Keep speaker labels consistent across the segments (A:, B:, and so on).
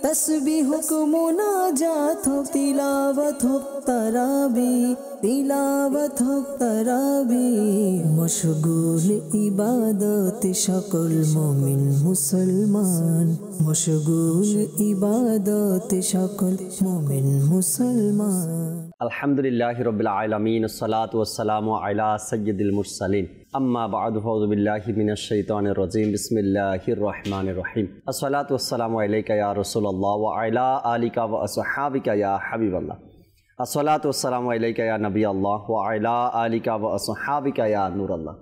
A: तस्बीह को मुनाजात हो तिलावत हो तराबी मशगूल इबादत शकल मोमिन मुसलमान मशगूल इबादत शकल मोमिन मुसलमान।
B: अल्हम्दुलिल्लाहि रब्बिल आलमीन अस्सलातु वस्सलामु अला सय्यिदिल मुरसलीन अम्मा बअद फअऊज़ु बिल्लाहि मिनश शैतानिर रजीम बिस्मिल्लाहिर रहमानिर रहीम अस्सलातु वस्सलामु अलैका या रसूलल्लाह व अला आलिका व अस्हाबिका या हबीबल्लाह अस्सलातु वस्सलामु अलैका या नबी अल्लाह व अला आलिका व अस्हाबिका या नूरल्लाह।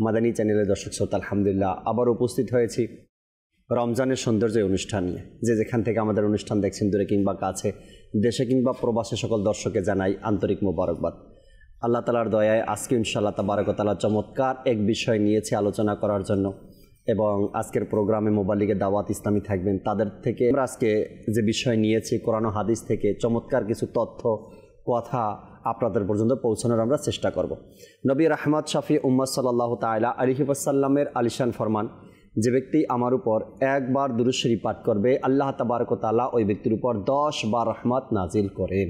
B: মাদানী চ্যানেলের দর্শক শ্রোতা আলহামদুলিল্লাহ আবার উপস্থিত হয়েছি রমজানের সৌন্দর্য অনুষ্ঠান নিয়ে। যে যেখান থেকে আমাদের অনুষ্ঠান দেখছেন দূরে কিংবা কাছে, দেশে কিংবা প্রবাসে সকল দর্শককে জানাই আন্তরিক মোবারকবাদ। আল্লাহ তাআলার দয়ায় আজকে ইনশাআল্লাহ তাবারক ওয়া তাআলা চমৎকার এক বিষয় নিয়েছে আলোচনা করার জন্য, এবং আজকের প্রোগ্রামে মোবাল্লিগে দাওয়াত ইসলামী থাকবেন। তাদের থেকে আমরা আজকে যে বিষয় নিয়েছি কোরআন ও হাদিস থেকে চমৎকার কিছু তথ্য কথা আপনাদের পর্যন্ত পৌঁছানোর আমরা চেষ্টা করব। নবী রাহমাত শাফি উম্মাত সাল্লাল্লাহু তাআলা আলাইহি ওয়াসাল্লামের আলিশান ফরমান, যে ব্যক্তি আমার উপর একবার দুরূদ শরীফ পাঠ করবে আল্লাহ তাবারক ওয়া তাআলা ওই ব্যক্তির উপর 10 বার রহমত নাজিল করেন।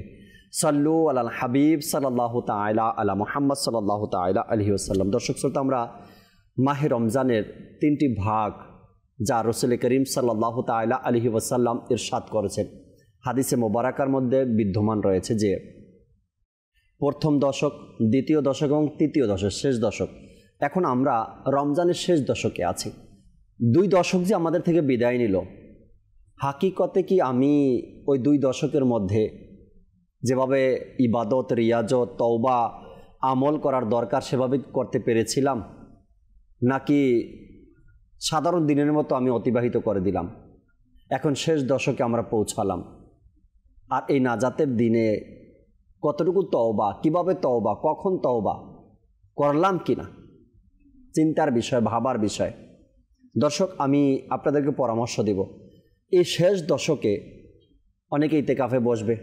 B: সাল্লু আলাল হাবিব সাল্লাল্লাহু তাআলা আলা মুহাম্মদ সাল্লাল্লাহু তাআলা আলাইহি ওয়াসাল্লাম। দর্শক শ্রোতা, আমরা মাহে রমজানের 3টি ভাগ যা রাসূল করিম সাল্লাল্লাহু তাআলা আলাইহি ওয়াসাল্লাম ইরশাদ করেছেন হাদিসে মোবারকার মধ্যে বিদ্যমান রয়েছে যে প্রথম দশক, দ্বিতীয় দশক এবং তৃতীয় দশক, শেষ দশক। এখন আমরা রমজানের শেষ দশকে আছি। 2 দশক যে আমাদের থেকে বিদায় নিল, হাকিকতে কি আমি ওই 2 দশকের মধ্যে যেভাবে ইবাদত, রিয়াজত, তওবা, আমল করার দরকার সেভাবে করতে পেরেছিলাম, নাকি সাধারণ দিনের মতো আমি অতিবাহিত করে দিলাম? এখন শেষ দশকে আমরা পৌঁছালাম, আর এই নাজাতের দিনে কতটুকু তওবা, কিভাবে তওবা, কখন তওবা করলাম কিনা, চিন্তার বিষয়, ভাবার বিষয়। দর্শক, আমি আপনাদেরকে পরামর্শ দেব, এই শেষ দশকে অনেকে ইতিকাফে বসবে,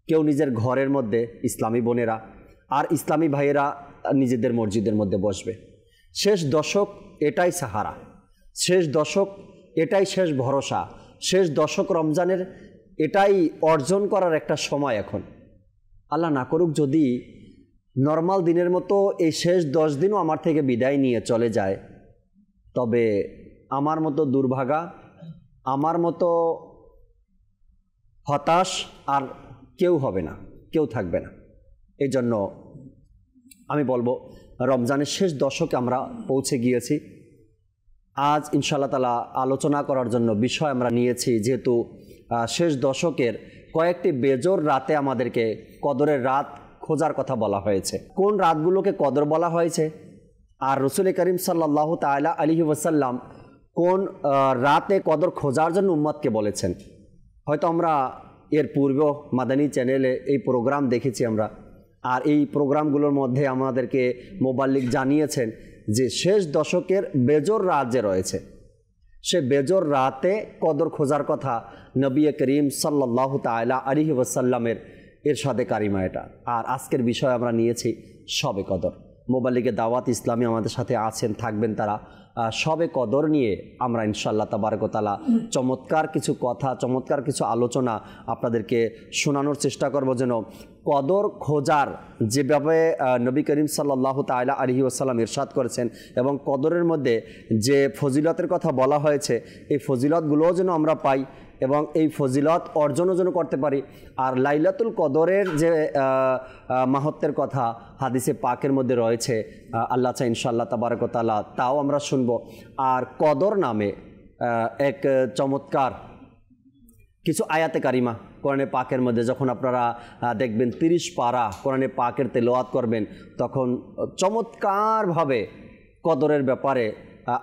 B: কেউ নিজের ঘরের মধ্যে, ইসলামী বোনেরা আর ইসলামী ভাইয়েরা নিজেদের মসজিদের মধ্যে বসবে। শেষ দশক এটাই সাহারা, শেষ দশক এটাই শেষ ভরসা, শেষ দশক রমজানের এটাই অর্জন করার একটা সময়। এখন আল্লাহ না করুক যদি নর্মাল দিনের মতো এই শেষ 10 দিনও আমার থেকে বিদায় নিয়ে চলে যায়, তবে আমার মতো দুর্ভাগা, আমার মতো হতাশ আর কেউ হবে না, কেউ থাকবে না। এই জন্য আমি বলবো, রমজানের শেষ দশকে আমরা পৌঁছে গিয়েছি। আজ ইনশাআল্লাহ তাআলা আলোচনা করার জন্য বিষয় আমরা নিয়েছি, যেহেতু শেষ দশকের কয়েকটি বেজোর রাতে আমাদেরকে কদরের রাত খোঁজার কথা বলা হয়েছে। কোন রাতগুলোকে কদর বলা হয়েছে, আর রাসূল করিম সাল্লাল্লাহু তাআলা আলাইহি ওয়াসাল্লাম কোন রাতে কদর খোঁজার জন্য উম্মতকে বলেছেন। হয়তো আমরা এর পূর্বেও মাদানী চ্যানেলে এই প্রোগ্রাম দেখেছি আমরা, আর এই প্রোগ্রামগুলোর মধ্যে আমাদেরকে মোবাল্লিগ জানিয়েছেন যে শেষ দশকের বেজোর রাত যে রয়েছে, সে বেজোর রাতে কদর খোঁজার কথা নবী করিম সাল্লাল্লাহু তাআলা আলাইহি ওয়াসাল্লামের ইরশাদে কারিমা এটা। আর আজকের বিষয় আমরা নিয়েছি শবে কদর। মোবাল্লিগে দাওয়াত ইসলামী আমাদের সাথে আছেন, থাকবেন তারা। শবে কদর নিয়ে আমরা ইনশাআল্লাহ তাবারক ওয়া তাআলা চমৎকার কিছু কথা, চমৎকার কিছু আলোচনা আপনাদেরকে শোনানোর চেষ্টা করব, যেন কদর খোঁজার যেভাবে নবী করিম সাল্লাল্লাহু তাআলা আলাইহি ওয়াসাল্লাম ইরশাদ করেছেন এবং কদরের মধ্যে যে ফজিলতের কথা বলা হয়েছে, এই ফজিলতগুলোও যেন আমরা পাই এবং এই ফজিলত অর্জনও যেন করতে পারি। আর লাইলাতুল কদরের যে মাহাত্ম্যের কথা হাদিসে পাকের মধ্যে রয়েছে, আল্লাহ চাই ইনশাআল্লাহ তাবারক ওয়া তাআলা তাও আমরা শুনব। আর কদর নামে এক চমৎকার কিছু আয়াতে কারিমা কোরআনে পাকের মধ্যে যখন আপনারা দেখবেন 30 পারা কোরআনে পাকের তেলাওয়াত করবেন, তখন চমৎকারভাবে কদরের ব্যাপারে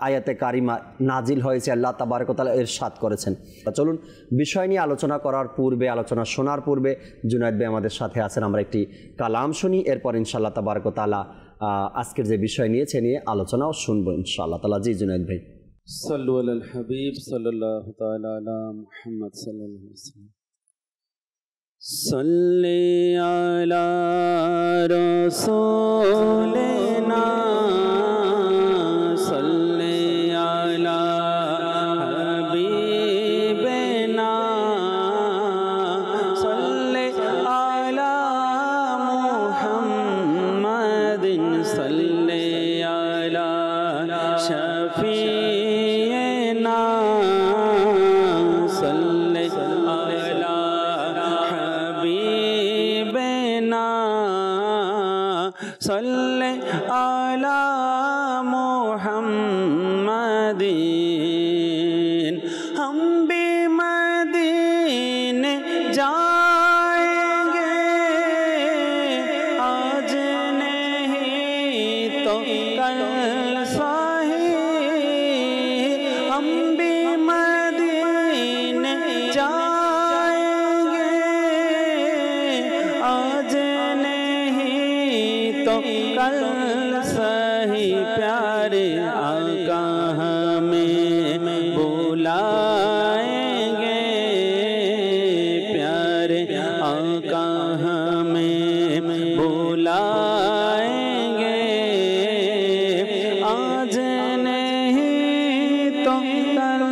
B: আয়াতে কারিমা নাজিল হয়েছে, আল্লাহ তাবারক ওয়া তাআলা ইরশাদ করেছেন। চলুন বিষয় নিয়ে আলোচনা করার পূর্বে, আলোচনা শোনার পূর্বে জুনায়েদ ভাই আমাদের সাথে আছেন, আমরা একটি কালাম শুনি, এরপর ইনশাআল্লাহ তাবারক ওয়া তাআলা আজকের যে বিষয় নিয়েছে নিয়ে আলোচনাও শুনবো ইনশাআল্লাহ তাআলা। জি জুনায়েদ ভাই।
C: সাল্লু আলাল হাবিব সাল্লাল্লাহু তাআলা আলা মুহাম্মদ সাল্লাল্লাহু আলাইহি ওয়াসাল্লাম। সাল্লি আলা রাসূলিনা সাল্লি আলা হাবিবিনা सल्ले अला मुहम्मदिन। हम भी मदीने जाएंगे आज नहीं तो कल सही। हम भी मदीने जाएंगे आज नहीं तो कल सही। प्यारे आका हमें बुलाएंगे, प्यारे आका हमें बुलाएंगे आज नहीं तो कल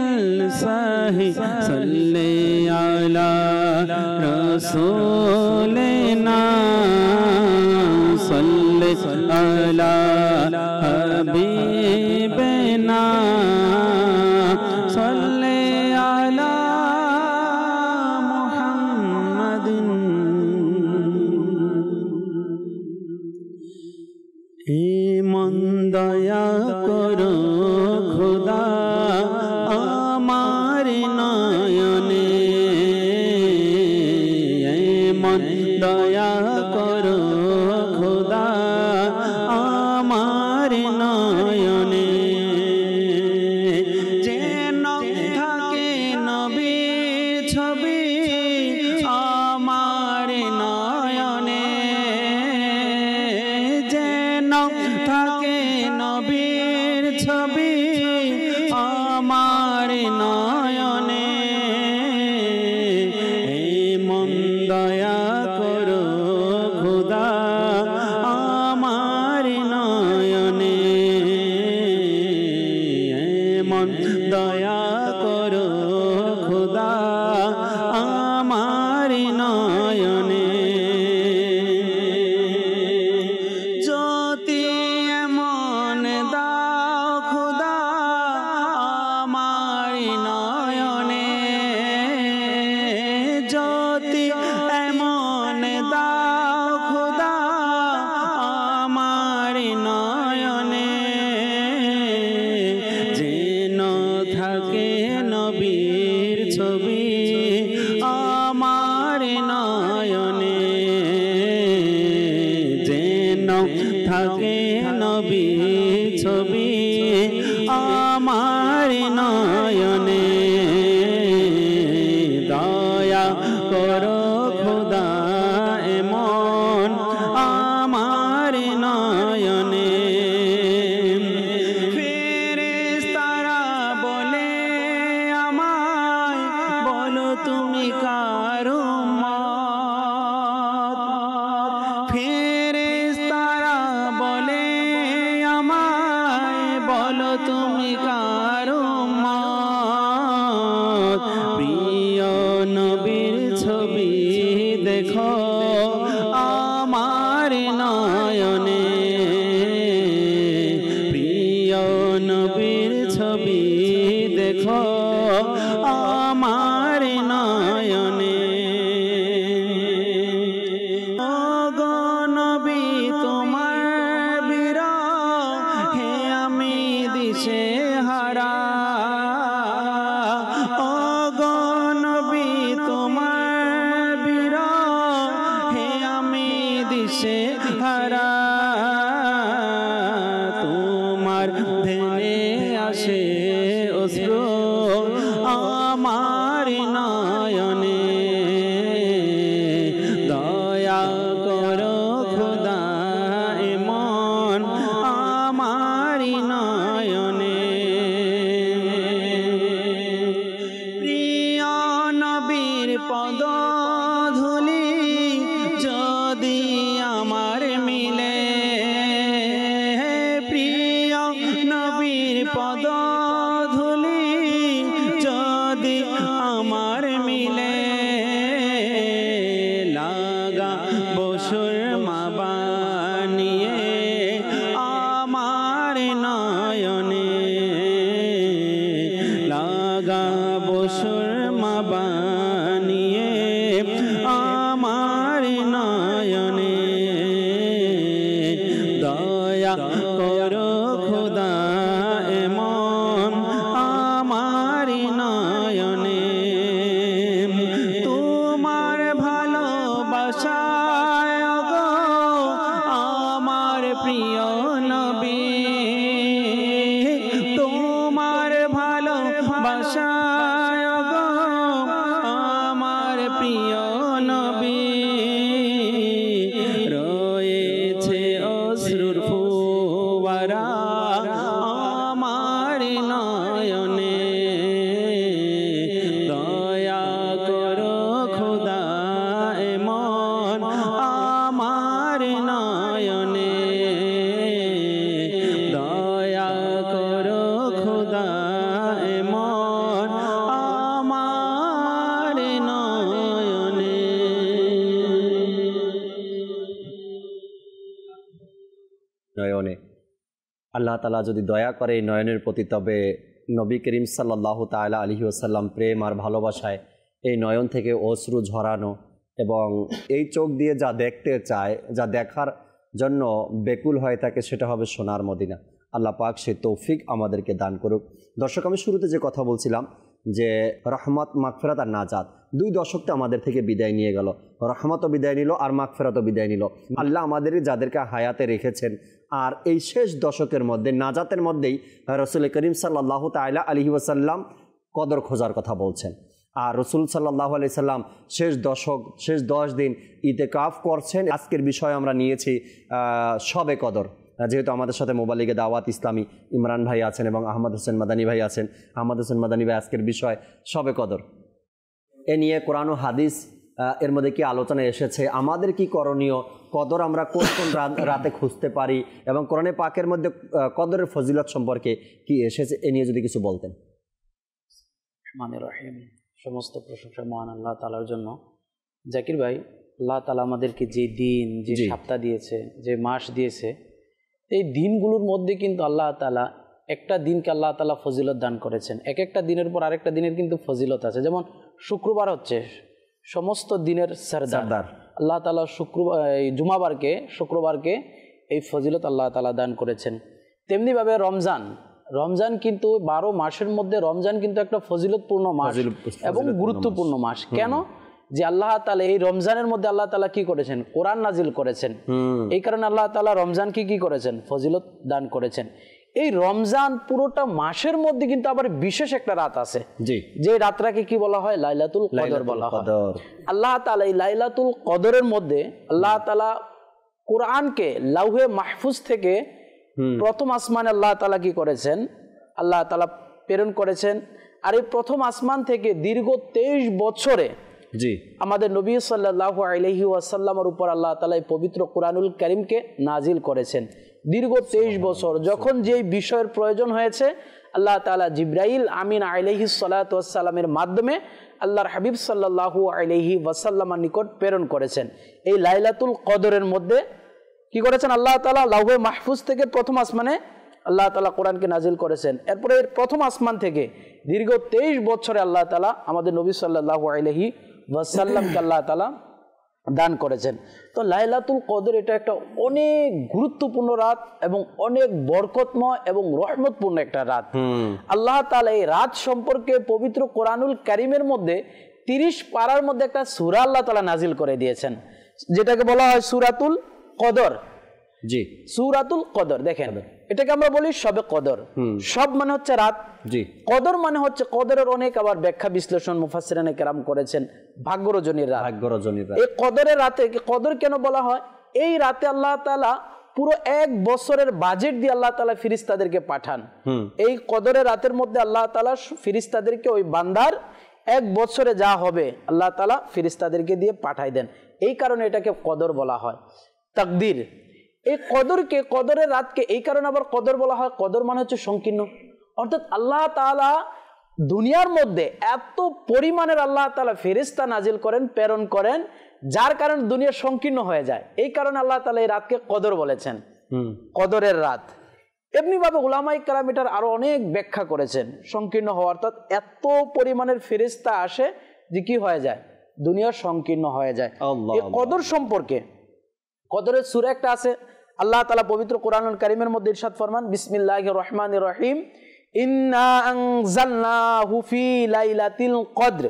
C: सही। सल्ले अला रसूलिना सल्ले अला हबीबिना सल्ले अला मुहम्मदिन। এমন দয়া করো খোদা আমার নয়নে, এমন দয়া করো খোদা আমার নয়নে। যেন থাকে নবীর ছবি আমার নয়নে, যেন থাকে নবীর ছবি আমার নয়নে। এমন দয়া করো খোদা আমার নয়নে, এমন দয়া করো খোদা আমার নয়নে। জ্যোতি এমন দাও খোদা আমার নয়নে, জ্যোতি এমন দাও খোদা আমার নয়নে। যেন থাকে নবীর ছবি আমার নয়নে, যেন থাকে নবীর ছবি আমার নয়নে। দয়া করো খোদা এমন আমার নয়নে। ফেরেশতারা বলে আমায় বলো তুমি কার উম্মত। ফেরেশতারা বলে আমায় বলো তুমি কার উম্মত। প্রিয় নবীর ছবি দেখো আমার নয়নে, প্রিয় নবীর ছবি দেখো আমার নয়নে। ও গো নবী তোমার বিরহে আমি দিশে হারা, ও গো নবী তোমার বিরহে আমি দিশে হারা। তোমার ধ্যানে আসে অশ্রু আমার নয়নে। দয়া করো খোদা এমন আমার নয়নে। প্রিয় নবীর পদধূলি যদি আমার মিলে, প্রিয় নবীর পদধূলি যদি আমার মিলে, লাগা বসুর মা বানিয়ে আমার নয়নে, লাগা বসুর মা বানিয়ে
B: নয়নে। আল্লাহ তাআলা যদি দয়া করে এই নয়নের প্রতি, তবে নবী করিম সাল্লাল্লাহু তাআলা আলাইহি ওয়াসাল্লাম প্রেম আর ভালোবাসায় এই নয়ন থেকে অশ্রু ঝরানো এবং এই চোখ দিয়ে যা দেখতে চায়, যা দেখার জন্য বেকুল হয়ে থাকে, সেটা হবে সোনার মদিনা। আল্লাহ পাক সে তৌফিক আমাদেরকে দান করুক। দর্শক, আমি শুরুতে যে কথা বলছিলাম যে রহমত, মাগফিরাত আর নাজাত, 2 দশক তো আমাদের থেকে বিদায় নিয়ে গেল। রহমতও বিদায় নিল আর মাগফিরাতও বিদায় নিল। আল্লাহ আমাদের যাদেরকে হায়াতে রেখেছেন, আর এই শেষ দশকের মধ্যে নাজাতের মধ্যেই রাসূল করিম সাল্লাল্লাহু তাআলা আলাইহি ওয়াসাল্লাম কদর খোঁজার কথা বলছেন। আর রাসূল সাল্লাল্লাহু আলাইহি সাল্লাম শেষ দশক, শেষ 10 দিন ইতিকাফ করছেন। আজকের বিষয় আমরা নিয়েছি শবে কদর। যেহেতু আমাদের সাথে মোবাইলে দাওয়াত ইসলামী ইমরান ভাই আছেন এবং আহমদ হোসেন মাদানী ভাই আছেন। আহমদ হোসেন মাদানী ভাই আজকের বিষয় শবে কদর। এ নিয়ে কোরআন ও হাদিস এর মধ্যে কি আলোচনা এসেছে, আমাদের কি করণীয়, কদর আমরা কোন কোন রাতে খুঁজতে পারি, এবং কোরআনে পাকের মধ্যে কদরের ফজিলত সম্পর্কে কি এসেছে, এ নিয়ে যদি কিছু বলতেন।
D: রহমানির রহিম, সমস্ত প্রশংসা মহান আল্লাহ তাআলার জন্য। জাকির ভাই, আল্লাহ তাআলা আমাদেরকে যে দিন, যে সপ্তাহ দিয়েছে, যে মাস দিয়েছে, এই দিনগুলোর মধ্যে কিন্তু আল্লাহ তাআলা একটা দিনকে আল্লাহ তাআলা ফজিলত দান করেছেন। এক একটা দিনের পর আরেকটা দিনের কিন্তু ফজিলত আছে। যেমন শুক্রবার হচ্ছে সমস্ত দিনের সরদার, আল্লাহ তাআলা জুমাবারকে, শুক্রবারকে এই ফজিলত আল্লাহ তাআলা দান করেছেন। তেমনিভাবে রমজান কিন্তু 12 মাসের মধ্যে রমজান কিন্তু একটা ফজিলতপূর্ণ মাস এবং গুরুত্বপূর্ণ মাস। কেন? যে আল্লাহ তাআলা এই রমজানের মধ্যে আল্লাহ তাআলা কি করেছেন? কোরআন নাজিল করেছেন। এই কারণে আল্লাহ তাআলা রমজানকে কি করেছেন? ফজিলত দান করেছেন। এই রমজান পুরোটা মাসের মধ্যে কিন্তু আবার বিশেষ একটা রাত আছে, যে রাতটাকে কি বলা হয়? লাইলাতুল কদর বলা হয়। আল্লাহ তাআলা এই লাইলাতুল কদরের মধ্যে আল্লাহ তাআলা কোরআনকে লাউহে মাহফুজ থেকে প্রথম আসমানে আল্লাহ তাআলা কি করেছেন? আল্লাহ তাআলা প্রেরণ করেছেন। আর এই প্রথম আসমান থেকে দীর্ঘ 23 বছরে আমাদের নবী সাল্লাল্লাহু আলাইহি ওয়াসাল্লামের উপর আল্লাহ তাআলা এই পবিত্র কোরআনুল কারীমকে নাজিল করেছেন। দীর্ঘ 23 বছর যখন যেই বিষয়ের প্রয়োজন হয়েছে, আল্লাহ তাআলা জিবরাইল আমিন আলাইহিস সালাতু ওয়াস সালামের মাধ্যমে আল্লাহর হাবিব সাল্লাল্লাহু আলাইহি ওয়াসাল্লামের নিকট প্রেরণ করেছেন। এই লাইলাতুল কদরের মধ্যে কি করেছেন? আল্লাহ তাআলা লাউহে মাহফুজ থেকে প্রথম আসমানে আল্লাহ তাআলা কোরআনকে নাজিল করেছেন। এরপরে প্রথম আসমান থেকে দীর্ঘ 23 বছরে আল্লাহ তাআলা আমাদের নবী সাল্লাল্লাহু আলাইহি ওয়াসাল্লামকে আল্লাহ তাআলা দান করেছেন। তো লাইলাতুল কদর এটা একটা অনেক গুরুত্বপূর্ণ রাত এবং অনেক বরকতময় এবং রহমতপূর্ণ একটা রাত। আল্লাহ তাআলা এই রাত সম্পর্কে পবিত্র কোরআনুল কারীমের মধ্যে 30 পারার মধ্যে একটা সূরা আল্লাহ তাআলা নাজিল করে দিয়েছেন, যেটাকে বলা হয় সূরাতুল কদর। সূরাতুল কদর, দেখেন এটাকে আমরা বলি শবে কদর। সব মানে হচ্ছে রাত, কদর মানে হচ্ছে, কদরের অনেক আবার ব্যাখ্যা বিশ্লেষণ মুফাসসিরিনে কেরাম করেছেন, ভাগ্যরজনীর রাত। এই কদরের রাতে কদর কেন বলা হয়? এই রাতে আল্লাহ তাআলা পুরো 1 বছরের বাজেট দিয়ে আল্লাহ তাআলা ফেরেশতাদেরকে পাঠান। এই কদরের রাতের মধ্যে আল্লাহ তাআলা ফেরেশতাদেরকে ওই বান্দার 1 বছরে যা হবে আল্লাহ তাআলা ফেরেশতাদেরকে দিয়ে পাঠাই দেন। এই কারণে এটাকে কদর বলা হয়। তাকদীর, এই কদরকে, কদরের রাতকে এই কারণে আবার কদর বলা হয়। কদর মানে হচ্ছে সংকীর্ণ, অর্থাৎ আল্লাহ তাআলা দুনিয়ার মধ্যে এত পরিমাণের আল্লাহ তাআলা ফেরেশতা নাজিল করেন, প্রেরণ করেন, যার কারণে দুনিয়া সংকীর্ণ হয়ে যায়। এই কারণে আল্লাহ তাআলা এই রাতকে কদর বলেছেন, কদরের রাত। এমনিভাবে উলামায়ে কেরাম এটার আরো অনেক ব্যাখ্যা করেছেন সংকীর্ণ হওয়া, অর্থাৎ এত পরিমাণের ফেরেশতা আসে যে কি হয়ে যায়? দুনিয়া সংকীর্ণ হয়ে যায়। এই কদর সম্পর্কে কদরের সূরা একটা আছে, আল্লাহ তাআলা পবিত্র কোরআনুল কারীমের মধ্যে ইরশাদ ফরমান, বিসমিল্লাহির রহমানির রহিম, ইন্না আনজালনাহু ফি লাইলাতিল কদর,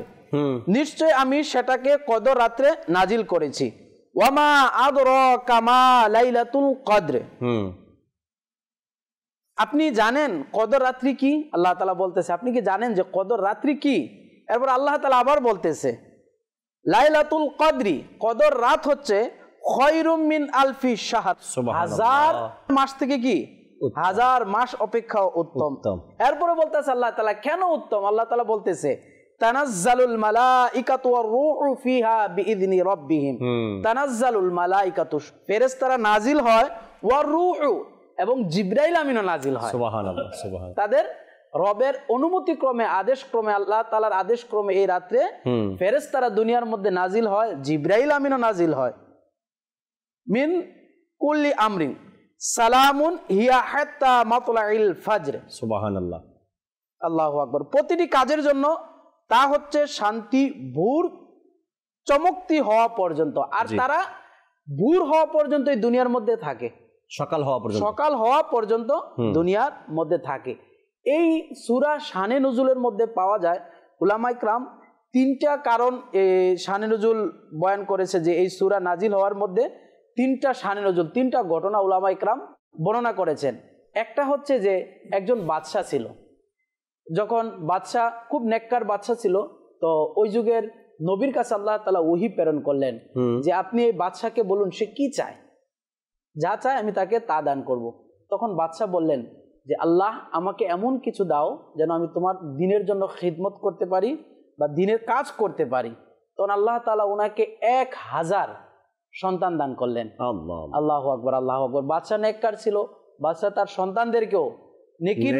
D: নিশ্চয় আমি সেটাকে কদর রাতে নাজিল করেছি। ওয়ামা আদরাকা মা লাইলাতুল কদর, আপনি জানেন কদর রাত্রি কি? আল্লাহ তাআলা বলতেছে আপনি কি জানেন যে কদর রাত্রি কি? এরপর আল্লাহ তাআলা আবার বলতেছে লাইলাতুল কদরি, কদর রাত হচ্ছে খয়রুম মিন আলফি শাহর, 1000 মাস থেকে কি? 1000 মাস অপেক্ষা উত্তম। এরপরে বলতেছে আল্লাহ তাআলা কেন উত্তম? আল্লাহ তাআলা বলতেছে তানাজ্জালুল মালাইকাতু ওয়ার রূহু ফিহা বিইذনি রাব্বিহিম, তানাজ্জালুল মালাইকাতু, ফেরেশতারা নাজিল হয়, ওয়ার রূহু, এবং জিবরাইল আমিনও নাজিল হয়। সুবহানাল্লাহ, সুবহানাল্লাহ। তাদের রবের অনুমতি ক্রমে, আদেশ ক্রমে, আল্লাহ তাআলার আদেশ ক্রমে এই রাতে ফেরেশতারা দুনিয়ার মধ্যে নাজিল হয়, জিবরাইল আমিনও নাজিল হয়। মিন কুল্লি আমরিন, সালামুন হিয়া হাত্তা মাতলাইল ফাজর।
B: সুবহানাল্লাহ।
D: আল্লাহু আকবার। প্রতিটি কাজের জন্য তা হচ্ছে শান্তি ভোর চমকতি হওয়া পর্যন্ত। আর তারা ভোর হওয়া পর্যন্ত এই দুনিয়ার মধ্যে থাকে,
B: সকাল হওয়া পর্যন্ত
D: দুনিয়ার মধ্যে থাকে। এই সূরা শানে নুজুলের মধ্যে পাওয়া যায়, উলামায়ে কেরাম তিনটা কারণ শানে নুজুল বয়ান করেছে, যে এই সূরা নাজিল হওয়ার মধ্যে তিনটা শানে নুজুল, তিনটা ঘটনা উলামায়ে কেরাম বর্ণনা করেছেন। একটা হচ্ছে যে একজন বাদশা ছিল, যখন বাদশা খুব নেককার বাদশা ছিল, তো ওই যুগের নবীর কাছে আল্লাহ তাআলা ওহী প্রেরণ করলেন যে আপনি এই বাদশাকে বলুন সে কি চায়, যা চায় আমি তাকে তা দান করব। তখন বাদশা বললেন যে আল্লাহ আমাকে এমন কিছু দাও যেন আমি তোমার দ্বীনের জন্য খিদমত করতে পারি বা দ্বীনের কাজ করতে পারি। তখন আল্লাহ তাআলা ওনাকে 1000 সন্তান দান করলেন। আল্লাহু আকবার, আল্লাহু আকবার। বাদশা নেককার ছিল, বাদশা তার সন্তানদেরকেও নেকির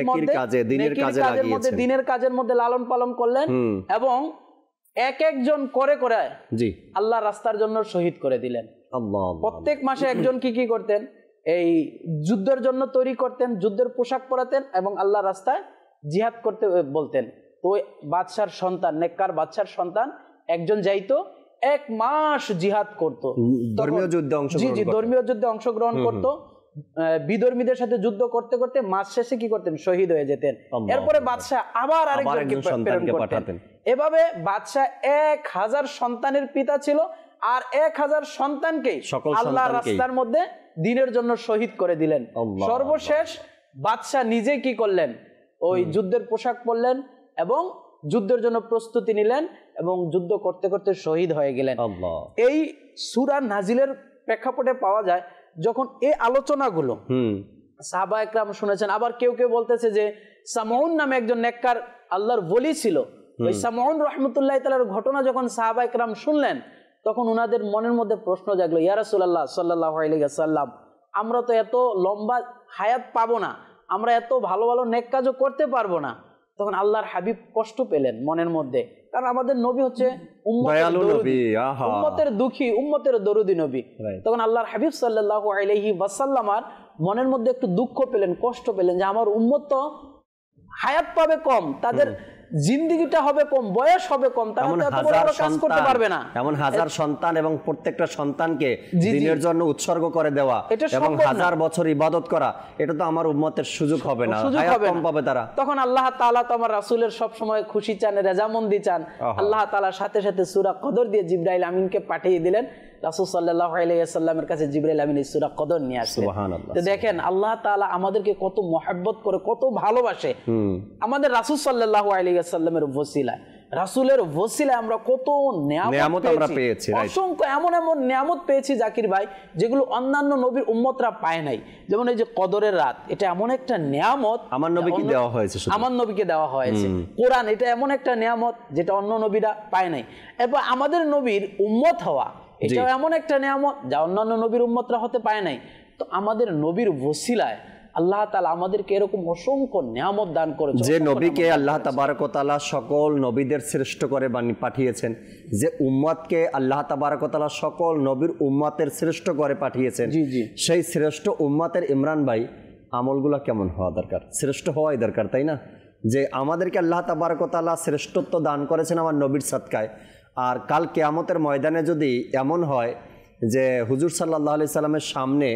D: দ্বীনের কাজের মধ্যে লালন পালন করলেন এবং এক একজন করে করে আল্লাহর রাস্তার জন্য শহীদ করে দিলেন। প্রত্যেক মাসে একজন কি করতেন, এই যুদ্ধের জন্য তৈরি করতেন, যুদ্ধের পোশাক পরাতেন এবং আল্লাহর রাস্তায় জিহাদ করতে বলতেন। তো ওই বাদশার সন্তান, নেককার বাদশার সন্তান একজন যাইতো, 1 মাস জিহাদ করতো, ধর্মীয় যুদ্ধে অংশগ্রহণ করতো, বিধর্মীদের সাথে যুদ্ধ করতে করতে মাস শেষে কি করতেন, শহীদ হয়ে যেতেন। এরপরে বাদশাহ আবার আরেকজনকে প্রেরণ করতেন। এভাবে বাদশাহ 1000 সন্তানের পিতা ছিল, আর 1000 সন্তানকে আল্লাহর রাস্তার মধ্যে দ্বীনের জন্য শহীদ করে দিলেন। সর্বশেষ বাদশাহ নিজে কি করলেন, ওই যুদ্ধের পোশাক পরলেন এবং যুদ্ধের জন্য প্রস্তুতি নিলেন এবং যুদ্ধ করতে করতে শহীদ হয়ে গেলেন। এই সূরা নাজিলের প্রেক্ষাপটে পাওয়া যায় যখন এই আলোচনাগুলো সাহাবায়ে কেরাম শুনেছেন। আবার কেউ কেউ বলতেছে যে সামউন নামে একজন নেককার আল্লাহর ওলি ছিল, ওই সামউন রাহমাতুল্লাহি তাআলার ঘটনা যখন সাহাবায়ে কেরাম শুনলেন, তখন উনাদের মনের মধ্যে প্রশ্ন জাগলো, ইয়া রাসূলুল্লাহ সাল্লাল্লাহু আলাইহি ওয়াসাল্লাম, আমরা তো এত লম্বা হায়াত পাবো না, আমরা এত ভালো ভালো নেক কাজও করতে পারবো না। তখন আল্লাহর হাবিব কষ্ট পেলেন মনের মধ্যে, কারণ আমাদের নবী হচ্ছে উম্মতের দুঃখী, উম্মতের দরুদি নবী। তখন আল্লাহর হাবিব সাল্লাল্লাহু আলাইহি ওয়াসাল্লাম মনের মধ্যে একটু দুঃখ পেলেন, কষ্ট পেলেন যে আমার উম্মত তো হায়াত পাবে কম, তাদের জিন্দেগিটা হবে কম, বয়স হবে কম, তারা তো এত বড় বড় কাজ করতে পারবে না।
B: এমন 1000 সন্তান এবং প্রত্যেকটা সন্তানকে দ্বীনের জন্য উৎসর্গ করে দেওয়া এবং 1000 বছর ইবাদত করা, এটা তো আমার উম্মতের সুযোগ হবে না, হায়াত কম পাবে তারা।
D: তখন আল্লাহ তাআলা তো আমার রাসূলের সব সময় খুশি চান, রেজামন্দি চান। আল্লাহ তাআলা সাথে সাথে সূরা কদর দিয়ে জিবরাইল আমিনকে পাঠিয়ে দিলেন। রাসূল সাল্লাল্লাহু আলাইহি ওয়াসাল্লামের কাছে জিবরাইল আমিন এই সূরা কদর নিয়ে আসলেন। সুবহানাল্লাহ। তো দেখেন আল্লাহ তাআলা আমাদেরকে কত মহব্বত করে, কত ভালোবাসে। আমাদের রাসূল সাল্লাল্লাহু আলাইহি ওয়াসাল্লামের ওসিলায়, রাসূলের ওসিলায় আমরা কত নিয়ামত আমরা পেয়েছি, অসংখ্য এমন এমন নিয়ামত পেয়েছি জাকির ভাই, যেগুলো অন্যান্য নবীর উম্মতরা পায় নাই। যেমন এই যে কদরের রাত, এটা এমন একটা নিয়ামত
B: আমার নবীকে দেওয়া হয়েছে,
D: আমার নবীকে দেওয়া হয়েছে। কোরআন, এটা এমন একটা নিয়ামত যেটা অন্য নবীরা পায় নাই। এবং আমাদের নবীর উম্মত হওয়া, এটাও এমন একটা নিয়ামত যা অন্যান্য নবীর উম্মতরা হতে পায় নাই। তো আমাদের নবীর ওসিলায় আল্লাহ তাআলা আমাদেরকে এরকম অসংখ্য নিয়ামত দান করেছেন।
B: যে নবীকে আল্লাহ তাবারক ওয়া তাআলা সকল নবীদের শ্রেষ্ঠ করে পাঠিয়েছেন, যে উম্মতকে আল্লাহ তাবারক ওয়া তাআলা সকল নবীর উম্মতের শ্রেষ্ঠ করে পাঠিয়েছেন, সেই শ্রেষ্ঠ উম্মতের ইমরান ভাই আমলগুলো কেমন হওয়া দরকার? শ্রেষ্ঠ হওয়াই দরকার, তাই না? যে আমাদেরকে আল্লাহ তাবারক ওয়া তাআলা শ্রেষ্ঠত্ব দান করেছেন আমার নবীর সাদকায়। আর কাল কিয়ামতের ময়দানে যদি এমন হয় যে হুজুর সাল্লাল্লাহু আলাইহি সাল্লামের সামনে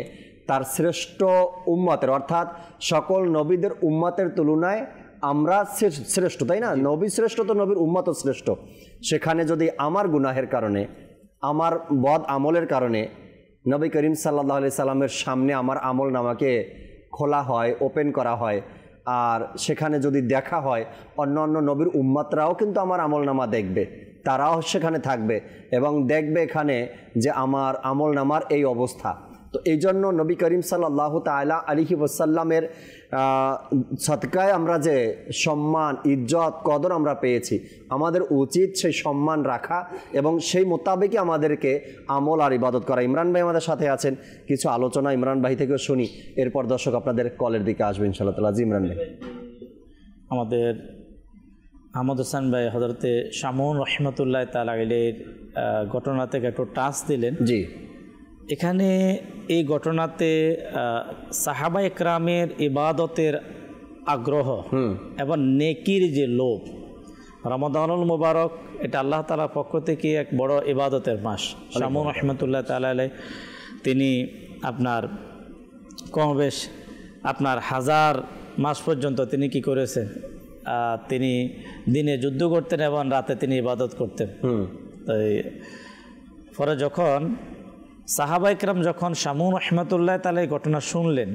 B: তার শ্রেষ্ঠ উম্মতের, অর্থাৎ সকল নবীদের উম্মতের তুলনায় আমরা শ্রেষ্ঠ, তাই না? নবী শ্রেষ্ঠ তো নবীর উম্মতও শ্রেষ্ঠ। সেখানে যদি আমার গুনাহের কারণে, আমার বদ আমলের কারণে নবী করিম সাল্লাল্লাহু আলাইহি সাল্লামের সামনে আমার আমল নামাকে খোলা হয়, ওপেন করা হয়, আর সেখানে যদি দেখা হয় অন্য অন্য নবীর উম্মতরাও কিন্তু আমার আমল নামা দেখবে, তারাও সেখানে থাকবে এবং দেখবে এখানে যে আমার আমল নামার এই অবস্থা। তো এই জন্য নবী করিম সাল্লাল্লাহু তাআলা আলাইহি ওয়াসাল্লামের সদকায় আমরা যে সম্মান, ইজ্জত, কদর আমরা পেয়েছি, আমাদের উচিত সেই সম্মান রাখা এবং সেই মোতাবেকই আমাদেরকে আমল আর ইবাদত করা। ইমরান ভাই আমাদের সাথে আছেন, কিছু আলোচনা ইমরান ভাই থেকেও শুনি, এরপর দর্শক আপনাদের কলের দিকে আসবে ইনশাআল্লাহ তাআলা। জি ইমরান ভাই।
E: আমাদের আহমদ হোসেন ভাই হযরতে শামউন রাহমাতুল্লাহি তাআলা আলাইহির ঘটনা থেকে একটু টাচ দিলেন।
B: জি।
E: এখানে এই ঘটনাতে সাহাবা একরামের ইবাদতের আগ্রহ এবং নেকির যে লোভ, রমাদানুল মুবারক এটা আল্লাহ তাআলার পক্ষ থেকে এক বড় ইবাদতের মাস। শামুন রহমতুল্লাহ তাআলা আলাইহি তিনি আপনার কমবেশ আপনার 1000 মাস পর্যন্ত তিনি কি করেছেন, তিনি দিনে যুদ্ধ করতেন এবং রাতে তিনি ইবাদত করতেন। তাই পরে যখন সাহাবা ইকরাম যখন শামুন রহমতুল্লাহ তাআলা এই ঘটনা শুনলেন,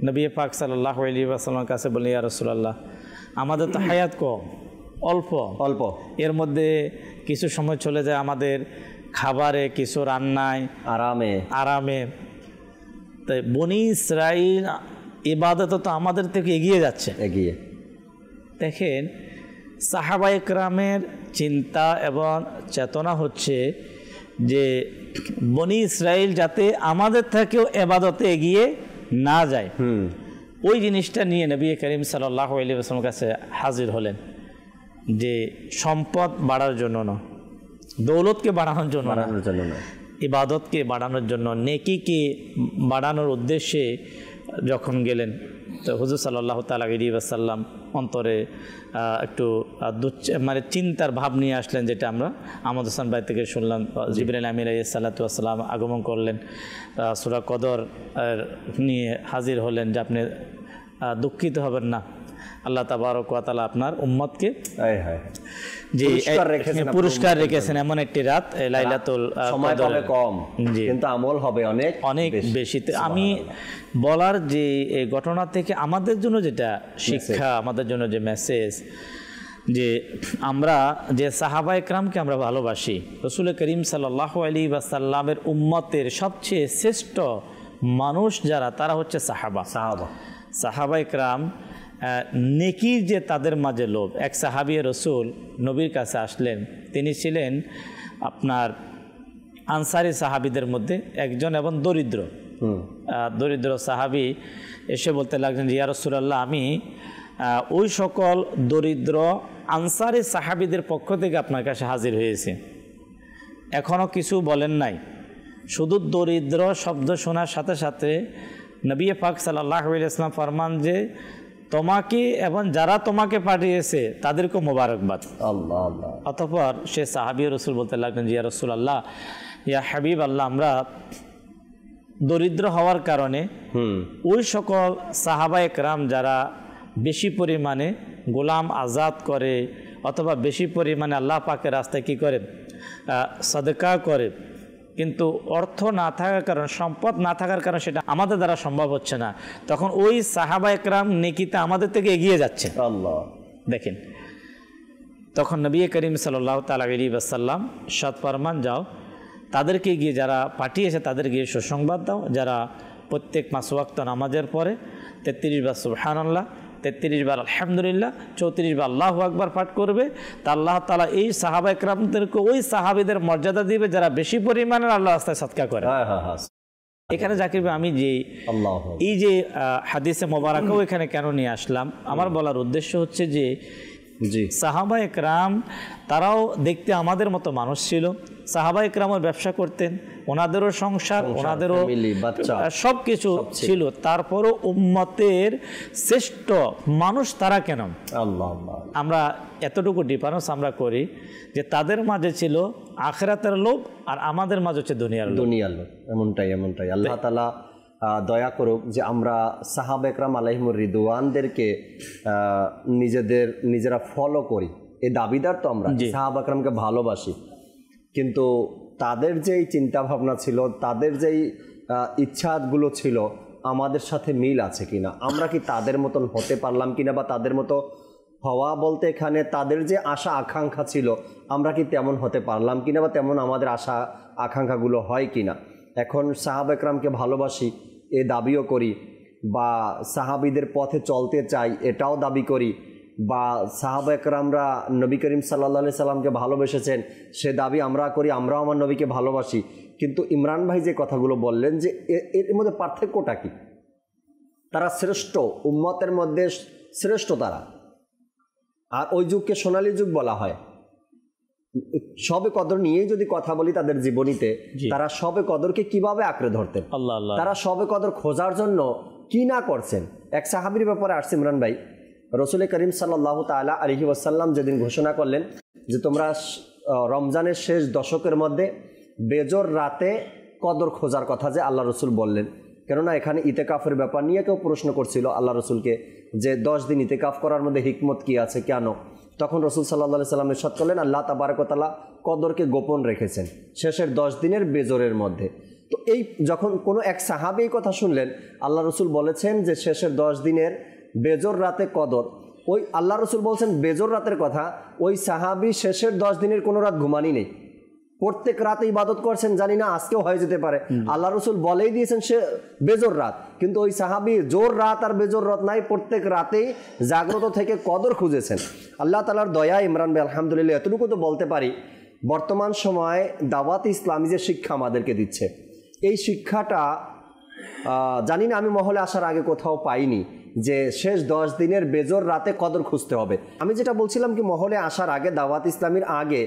E: নবী পাক সাল্লাল্লাহু আলাইহি ওয়াসাল্লামের কাছে বললেন, ইয়া রাসূলুল্লাহ, আমাদের তো হায়াত কম, অল্প অল্প, এর মধ্যে কিছু সময় চলে যায় আমাদের খাবারে, কিছু রান্নায়, আরামে। তাই বনি ইসরাইল ইবাদত তো আমাদের থেকে এগিয়ে যাচ্ছে। দেখেন সাহাবা ইকরামের চিন্তা এবং চেতনা হচ্ছে যে বনি ইসরাইল যাতে আমাদের থেকেও ইবাদতে এগিয়ে না যায়, ওই জিনিসটা নিয়ে নবী করিম সাল্লাল্লাহু আলাইহি ওয়াসাল্লামের কাছে হাজির হলেন। যে সম্পদ বাড়ার জন্য না, দৌলতকে বাড়ানোর জন্য না, ইবাদতকে বাড়ানোর জন্য, নেকিকে বাড়ানোর উদ্দেশ্যে যখন গেলেন, তো হুজুর সাল্লাল্লাহু তাআলা আলাইহি ওয়াসাল্লাম অন্তরে একটু মানে চিন্তার ভাব নিয়ে আসলেন, যেটা আমরা আহমদ হাসান ভাই থেকে শুনলাম। জিবরাইল আমিন আলাইহিস সালাতু ওয়াস সালাম আগমন করলেন, সূরা কদর নিয়ে হাজির হলেন যে আপনি দুঃখিত হবেন না, আল্লাহ তাবারক ওয়া তাআলা আপনার উম্মতকে যে পুরস্কার রেখেছেন এমন একটি রাত, লাইলাতুল কদর, কম কিন্তু আমল হবে অনেক অনেক বেশি। আমি বলার যে এই ঘটনা থেকে আমাদের জন্য যেটা শিক্ষা, আমাদের জন্য যে মেসেজ, যে আমরা যে সাহাবা একরামকে আমরা ভালোবাসি, রাসূল করিম সাল্লাল্লাহু আলাইহি ওয়াসাল্লামের উম্মতের সবচেয়ে শ্রেষ্ঠ মানুষ যারা, তারা হচ্ছে সাহাবা একরাম। নেকির যে তাদের মাঝে লোভ। এক সাহাবী রাসূল নবীর কাছে আসলেন, তিনি ছিলেন আপনার আনসারী সাহাবীদের মধ্যে একজন এবং দরিদ্র সাহাবী। এসে বলতে লাগলেন, ইয়া রাসূলুল্লাহ, আমি ওই সকল দরিদ্র আনসারী সাহাবীদের পক্ষ থেকে আপনার কাছে হাজির হয়েছি। এখনও কিছু বলেন নাই, শুধু দরিদ্র শব্দ শোনার সাথে সাথে নবী পাক সাল্লাল্লাহু আলাইহি ওয়াসাল্লাম ফরমান যে তোমাকে এবং যারা তোমাকে পাঠিয়েছে তাদেরকে মোবারকবাদ। অতঃপর সে সাহাবী রাসূল বলতে লাগলেন, ইয়া রাসূলুল্লাহ, ইয়া হাবিব আল্লাহ, আমরা দরিদ্র হওয়ার কারণে ওই সকল সাহাবা একরাম যারা বেশি পরিমাণে গোলাম আজাদ করে অথবা বেশি পরিমাণে আল্লাহ পাকের রাস্তায় কী করে, সাদকা করে, কিন্তু অর্থ না থাকার কারণে, সম্পদ না থাকার কারণে সেটা আমাদের দ্বারা সম্ভব হচ্ছে না, তখন ওই সাহাবা একরাম নেকিতে আমাদের থেকে এগিয়ে যাচ্ছে। দেখেন, তখন নবী করিম সাল্লাল্লাহু তাআলা আলাইহি ওয়াসাল্লাম সৎ ফরমান, যাও তাদেরকে গিয়ে, যারা পাঠিয়েছে তাদের গিয়ে সুসংবাদ দাও, যারা প্রত্যেক 5 ওয়াক্ত নামাজের পরে 33 বার সুবহানাল্লাহ, 33 বার আলহামদুলিল্লাহ, 34 বার আল্লাহু আকবার পাঠ করবে, তা আল্লাহ তাআলা এই সাহাবা একরামদেরকে ওই সাহাবীদের মর্যাদা দিবে যারা বেশি পরিমাণে আল্লাহর রাস্তায় সদকা করে। এখানে জাকির ভাই, আমি যে এই যে হাদিসে মোবারকাও এখানে কেন নিয়ে আসলাম, আমার বলার উদ্দেশ্য হচ্ছে যে সাহাবা একরাম তারাও দেখতে আমাদের মতো মানুষ ছিল। সাহাবা একরামও ব্যবসা করতেন, ওনাদেরও সংসার, ওনাদেরও সব কিছু ছিল, তারপরও উম্মতের শ্রেষ্ঠ মানুষ তারা কেন? আমরা এতটুকু ডিফারেন্স আমরা করি যে তাদের মাঝে ছিল আখিরাতের লোভ আর আমাদের মাঝে হচ্ছে দুনিয়ার লোভ।
B: এমনটাই আল্লাহ তাআলা দয়া করুক যে আমরা সাহাবা একরাম আলাইহিমুর রিদওয়ানদেরকে নিজেরা ফলো করি। এই দাবিদার তো আমরা সাহাবা একরামকে ভালোবাসি, কিন্তু তাদের যেই চিন্তাভাবনা ছিল, তাদের যেই ইচ্ছাগুলো ছিল, আমাদের সাথে মিল আছে কিনা, আমরা কি তাদের মতন হতে পারলাম কিনা, বা তাদের মতো হওয়া বলতে এখানে তাদের যে আশা আকাঙ্ক্ষা ছিল আমরা কি তেমন হতে পারলাম কিনা, বা তেমন আমাদের আশা আকাঙ্ক্ষাগুলো হয় কিনা। এখন সাহাবা একরামকে ভালোবাসি এ দাবিও করি, বা সাহাবীদের পথে চলতে চাই এটাও দাবি করি, বা সাহাবা একরামরা নবী করিম সাল্লাল্লাহু আলাইহি সাল্লামকে ভালোবেসেছেন সে দাবি আমরা করি, আমরাও আমার নবীকে ভালোবাসি। কিন্তু ইমরান ভাই যে কথাগুলো বললেন যে এর মধ্যে পার্থক্যটা কি? তারা শ্রেষ্ঠ, উম্মতের মধ্যে শ্রেষ্ঠ তারা, আর ওই যুগকে সোনালী যুগ বলা হয়। শবে কদর নিয়েই যদি কথা বলি তাদের জীবনীতে, তারা শবে কদরকে কিভাবে আঁকড়ে ধরতেন,
E: আল্লাহ আল্লাহ,
B: তারা শবে কদর খোঁজার জন্য কি না করছেন। এক সাহাবীর ব্যাপারে আসছে ইমরান ভাই, রসুল করিম সাল্লাল্লাহু তাআলা আলাইহি ওয়াসাল্লাম যেদিন ঘোষণা করলেন যে তোমরা রমজানের শেষ দশকের মধ্যে বেজর রাতে কদর খোঁজার কথা যে আল্লাহ রসুল বললেন, কেননা এখানে ইতেকাফের ব্যাপার নিয়ে কেউ প্রশ্ন করছিল আল্লাহ রসুলকে যে 10 দিন ইতেকাফ করার মধ্যে হিকমত কি আছে, কেন? তখন রসুল সাল্লাল্লাহু আলাইহি সাল্লাম ইরশাদ করলেন আল্লাহ তাবারক ওয়া তাআলা কদরকে গোপন রেখেছেন শেষের 10 দিনের বেজরের মধ্যে। তো এই যখন কোনো এক সাহাবী এই কথা শুনলেন, আল্লাহ রসুল বলেছেন যে শেষের 10 দিনের বেজর রাতে কদর, ওই আল্লাহ রসুল বলছেন বেজর রাতের কথা, ওই সাহাবী শেষের 10 দিনের কোনো রাত ঘুমানি নেই, প্রত্যেক রাতে ইবাদত করছেন, জানি না আজকেও হয়ে যেতে পারে। আল্লাহ রসুল বলেই দিয়েছেন সে বেজর রাত, কিন্তু ওই সাহাবী জোর রাত আর বেজর রাত নাই, প্রত্যেক রাতেই জাগ্রত থেকে কদর খুঁজেছেন। আল্লাহ তাআলার দয়া ইমরান ভাই আলহামদুলিল্লাহ এতটুকু তো বলতে পারি, বর্তমান সময়ে দাওয়াত ইসলামী যে শিক্ষা আমাদেরকে দিচ্ছে, এই শিক্ষাটা জানি না আমি মহলে আসার আগে কোথাও পাইনি যে শেষ 10 দিনের বেজর রাতে কদর খুঁজতে হবে। আমি যেটা বলছিলাম কি মহলে আসার আগে, দাওয়াত ইসলামীর আগে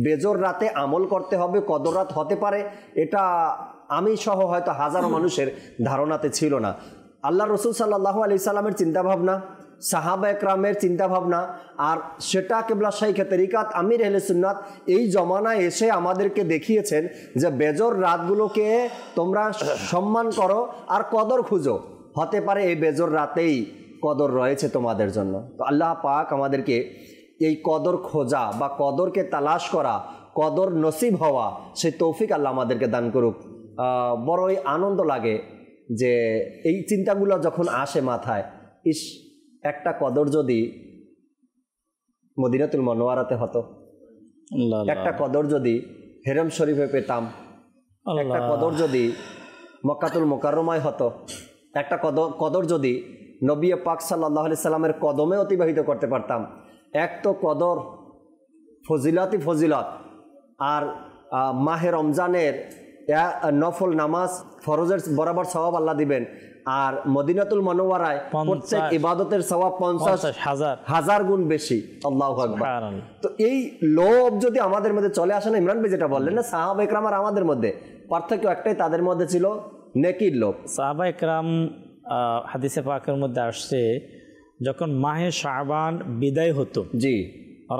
B: বেজর রাতে আমল করতে হবে, কদর রাত হতে পারে, এটা আমি সহ হয়তো হাজারো মানুষের ধারণাতে ছিল না। আল্লাহ রসুল সাল্লাল্লাহু আলাইহি সাল্লামের চিন্তাভাবনা, সাহাবা একরামের চিন্তাভাবনা, আর সেটা কেবলা শাইখে তরিকাত আমির আহলে সুন্নাত এই জমানায় এসে আমাদেরকে দেখিয়েছেন যে বেজর রাতগুলোকে তোমরা সম্মান করো আর কদর খুঁজো, হতে পারে এই বেজর রাতেই কদর রয়েছে তোমাদের জন্য। তো আল্লাহ পাক আমাদেরকে এই কদর খোঁজা বা কদরকে তালাশ করা, কদর নসিব হওয়া, সেই তৌফিক আল্লাহ আমাদেরকে দান করুক। বড়ই আনন্দ লাগে যে এই চিন্তাগুলো যখন আসে মাথায়, ইস একটা কদর যদি মদিনাতুল মুনাওয়ারাতে হতো, একটা কদর যদি হেরম শরীফে পেতাম, একটা কদর যদি মক্কাতুল মুকাররমায় হতো, একটা কদর যদি নবী পাক সাল্লাল্লাহু আলাইহি সাল্লামের কদমে অতিবাহিত করতে পারতাম। এক তো কদর ফজিলাতি ফজিলত, আর মাহে রমজানের নফল নামাজ ফরজের বরাবর সওয়াব আল্লাহ দিবেন, আর মদিনাতুল মুনাওয়ারায় প্রত্যেক ইবাদতের সওয়াব 50,000 গুণ বেশি। আল্লাহু আকবার। তো এই লোভ যদি আমাদের মধ্যে চলে আসে না, ইমরান ভাই যেটা বললেন না, সাহাবা একরাম আর আমাদের মধ্যে পার্থক্য একটাই, তাদের মধ্যে ছিল নেকির লোভ।
E: সাহাবা একরাম হাদিসে পাকের মধ্যে আসছে যখন মাহে শাবান বিদায় হতো,
B: জি,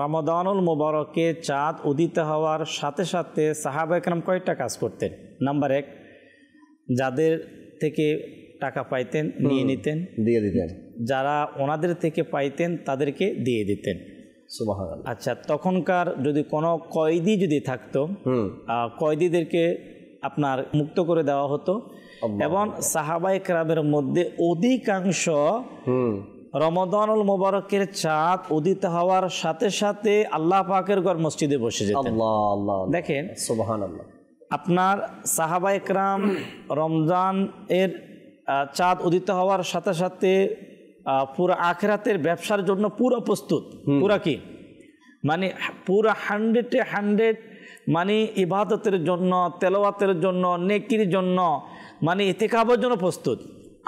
E: রমাদানুল মুবারকে চাঁদ উদিত হওয়ার সাথে সাথে সাহাবা একরাম কয়েকটা কাজ করতেন। নাম্বার 1, যাদের থেকে টাকা পাইতেন নিয়ে নিতেন, দিয়ে দিতেন, যারা ওনাদের থেকে পাইতেন তাদেরকে দিয়ে দিতেন।
B: সুবহানাল্লাহ।
E: আচ্ছা, তখনকার যদি কোনো কয়েদি যদি থাকতো, কয়েদিদেরকে আপনার মুক্ত করে দেওয়া হতো, এবং সাহাবায়ে কেরামের মধ্যে অধিকাংশ রমাদানুল মুবারকের চাঁদ উদিত হওয়ার সাথে সাথে আল্লাহ পাকের ঘর মসজিদে বসে যেতেন। দেখেন
B: সুবহানাল্লাহ,
E: আপনার সাহাবায়ে কেরাম রমজান এর চাঁদ উদিত হওয়ার সাথে সাথে পুরো আখিরাতের ব্যবসার জন্য পুরো প্রস্তুত, পুরা কি মানে পুরা 100 মানে ইবাদতের জন্য, তেলাওয়াতের জন্য, নেকির জন্য, মানে ইতিকাফের জন্য প্রস্তুত।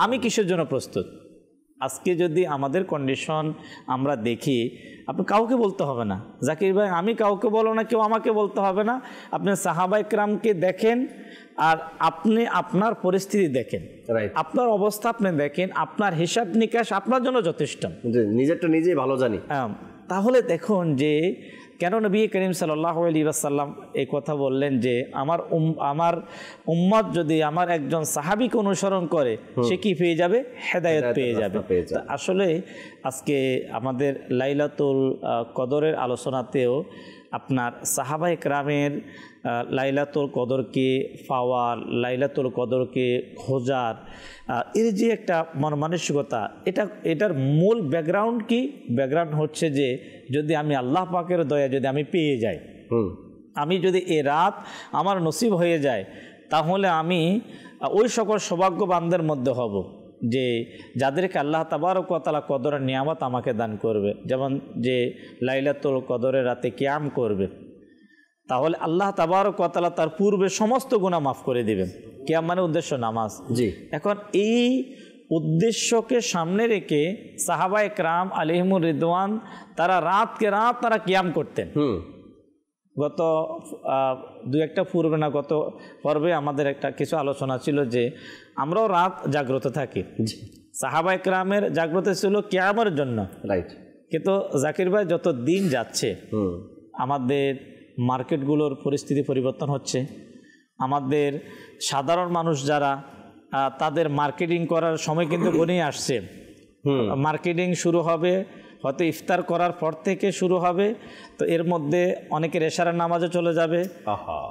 E: আমি কিসের জন্য প্রস্তুত? আজকে যদি আমাদের কন্ডিশন আমরা দেখি, আপনি কাউকে বলতে হবে না, জাকির ভাই আমি কাউকে বলো না, কেউ আমাকে বলতে হবে না, আপনি সাহাবায়ে কেরামকে দেখেন আর আপনি আপনার পরিস্থিতি দেখেন, আপনার অবস্থা আপনি দেখেন, আপনার হিসাব নিকাশ আপনার জন্য যথেষ্ট,
B: নিজেরটা নিজেই ভালো জানি।
E: তাহলে দেখুন যে কেন নবী করিম সাল্লাল্লাহু আলাইহি ওয়াসাল্লাম এই কথা বললেন যে আমার উম্মত যদি আমার একজন সাহাবীকে অনুসরণ করে সে কি পেয়ে যাবে? হেদায়েত পেয়ে যাবে। আসলে আজকে আমাদের লাইলাতুল কদরের আলোচনাতেও আপনার সাহাবায়ে কেরামের লাইলাতুল কদরকে পাওয়ার, লাইলাতুল কদরকে খোঁজার এর যে একটা মানসিকতা, এটার মূল ব্যাকগ্রাউন্ড কি? ব্যাকগ্রাউন্ড হচ্ছে যে যদি আমি আল্লাহ পাকের দয়া যদি আমি পেয়ে যাই, আমি যদি এ রাত আমার নসিব হয়ে যায়, তাহলে আমি ওই সকল সৌভাগ্যবানদের মধ্যে হব যে যাদেরকে আল্লাহ তাবারক ওয়া তাআলা কদরের নিয়ামত আমাকে দান করবে। যেমন যে লাইলাতুল কদরের রাতে কিয়াম করবে, তাহলে আল্লাহ তাবারক ওয়া তাআলা তার পূর্বে সমস্ত গুনাহ মাফ করে দিবেন। কিয়াম মানে উদ্দেশ্য নামাজ। জি, এখন এই উদ্দেশ্যকে সামনে রেখে সাহাবায়ে কেরাম আলাইহিমুর রিদওয়ান তারা রাতকে রাত তারা কিয়াম করতেন। গত দু একটা পূর্বে না গত পর্বে আমাদের একটা কিছু আলোচনা ছিল যে আমরাও রাত জাগ্রত থাকি। সাহাবা ইকরামের জাগ্রত ছিল কিয়ামের জন্য,
B: রাইট।
E: কিন্তু জাকির ভাই যত দিন যাচ্ছে আমাদের মার্কেটগুলোর পরিস্থিতি পরিবর্তন হচ্ছে, আমাদের সাধারণ মানুষ যারা তাদের মার্কেটিং করার সময় কিন্তু ঘনিয়ে আসছে। মার্কেটিং শুরু হবে হয়তো ইফতার করার পর থেকে শুরু হবে, তো এর মধ্যে অনেকের এশারের নামাজও চলে যাবে,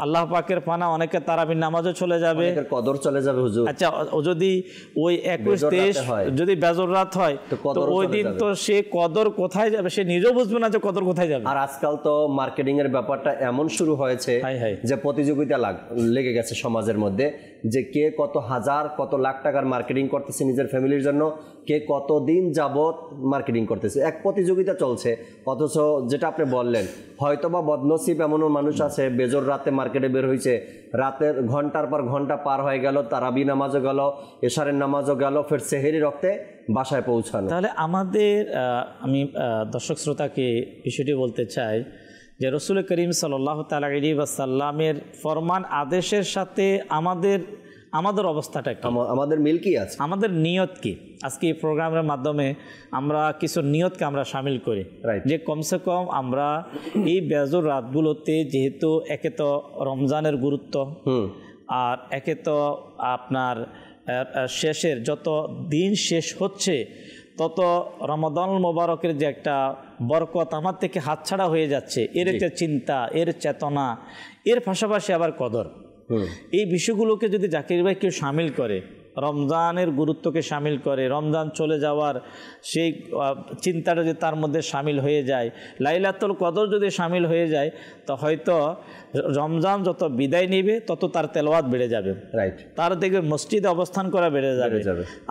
E: আল্লাহ পাকের পানা অনেকে তারাবির নামাজও চলে যাবে,
B: কদর চলে যাবে হুজুর।
E: আচ্ছা, যদি ওই 21-23 যদি বেজর রাত হয় তো ওই দিন তো সে কদর কোথায় যাবে সে নিজেও বুঝবে না যে কদর কোথায় যাবে।
B: আর আজকাল তো মার্কেটিং এর ব্যাপারটা এমন শুরু হয়েছে যে প্রতিযোগিতা লেগে গেছে সমাজের মধ্যে, যে কে কত হাজার কত লাখ টাকার মার্কেটিং করতেছে নিজের ফ্যামিলির জন্য, কে কতদিন যাবত মার্কেটিং করতেছে, এক প্রতিযোগিতা চলছে। অথচ যেটা আপনি বললেন, হয়তো বা বদনসিব এমনও মানুষ আছে বেজর রাতে মার্কেটে বের হয়েছে, রাতের ঘন্টার পর ঘন্টা পার হয়ে গেল, তারাবি নামাজও গেল, এশারের নামাজও গেল, ফের সেহেরি রক্তে বাসায় পৌঁছানো।
E: তাহলে আমাদের আমি দর্শক শ্রোতাকে বিষয়টি বলতে চাই যে রসুল করিম সাল্লাল্লাহু তাআলা আলাইহি ওয়াসাল্লামের ফরমান আদেশের সাথে আমাদের অবস্থাটা কি,
B: আমাদের মিল কি আছে,
E: আমাদের নিয়ত কি। আজকে এই প্রোগ্রামের মাধ্যমে আমরা কিছু নিয়তকে আমরা সামিল করি যে কমসে কম আমরা এই বেজর রাতগুলোতে, যেহেতু একে তো রমজানের গুরুত্ব, আর একে তো আপনার শেষের যত দিন শেষ হচ্ছে তত রমাদানুল মোবারকের যে একটা বরকত আমার থেকে হাতছাড়া হয়ে যাচ্ছে, এর একটা চিন্তা, এর চেতনা, এর পাশাপাশি আবার কদর, এই বিষয়গুলোকে যদি জাকির ভাই কেউ সামিল করে, রমজানের গুরুত্বকে সামিল করে, রমজান চলে যাওয়ার সেই চিন্তাটা যদি তার মধ্যে সামিল হয়ে যায়, লাইলাতুল কদর যদি সামিল হয়ে যায়, তো হয়তো রমজান যত বিদায় নেবে তত তার তেলাওয়াত বেড়ে যাবে, রাইট, তার দেখবে মসজিদে অবস্থান করা বেড়ে যাবে।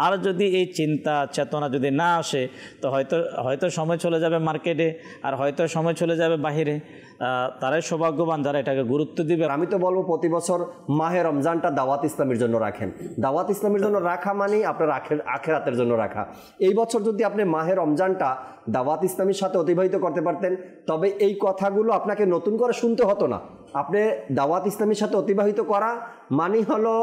E: আর যদি এই চিন্তা চেতনা যদি না আসে তো হয়তো সময় চলে যাবে মার্কেটে, আর হয়তো সময় চলে যাবে বাহিরে। তারাই সৌভাগ্যবান যারা এটাকে গুরুত্ব দিবে।
B: আমি তো বলবো প্রতি বছর মাহে রমজানটা দাওয়াত ইসলামের জন্য রাখেন। দাওয়াত ইসলামের জন্য রাখা মানে আপনার আখেরাতের জন্য রাখা। এই বছর যদি আপনি মাহে রমজানটা দাওয়াত ইসলামের সাথে অতিবাহিত করতে পারতেন, তবে এই কথাগুলো আপনাকে নতুন করে শুনতে হতো না। আপনি দাওয়াত ইসলামের সাথে অতিবাহিত করা মানে হলো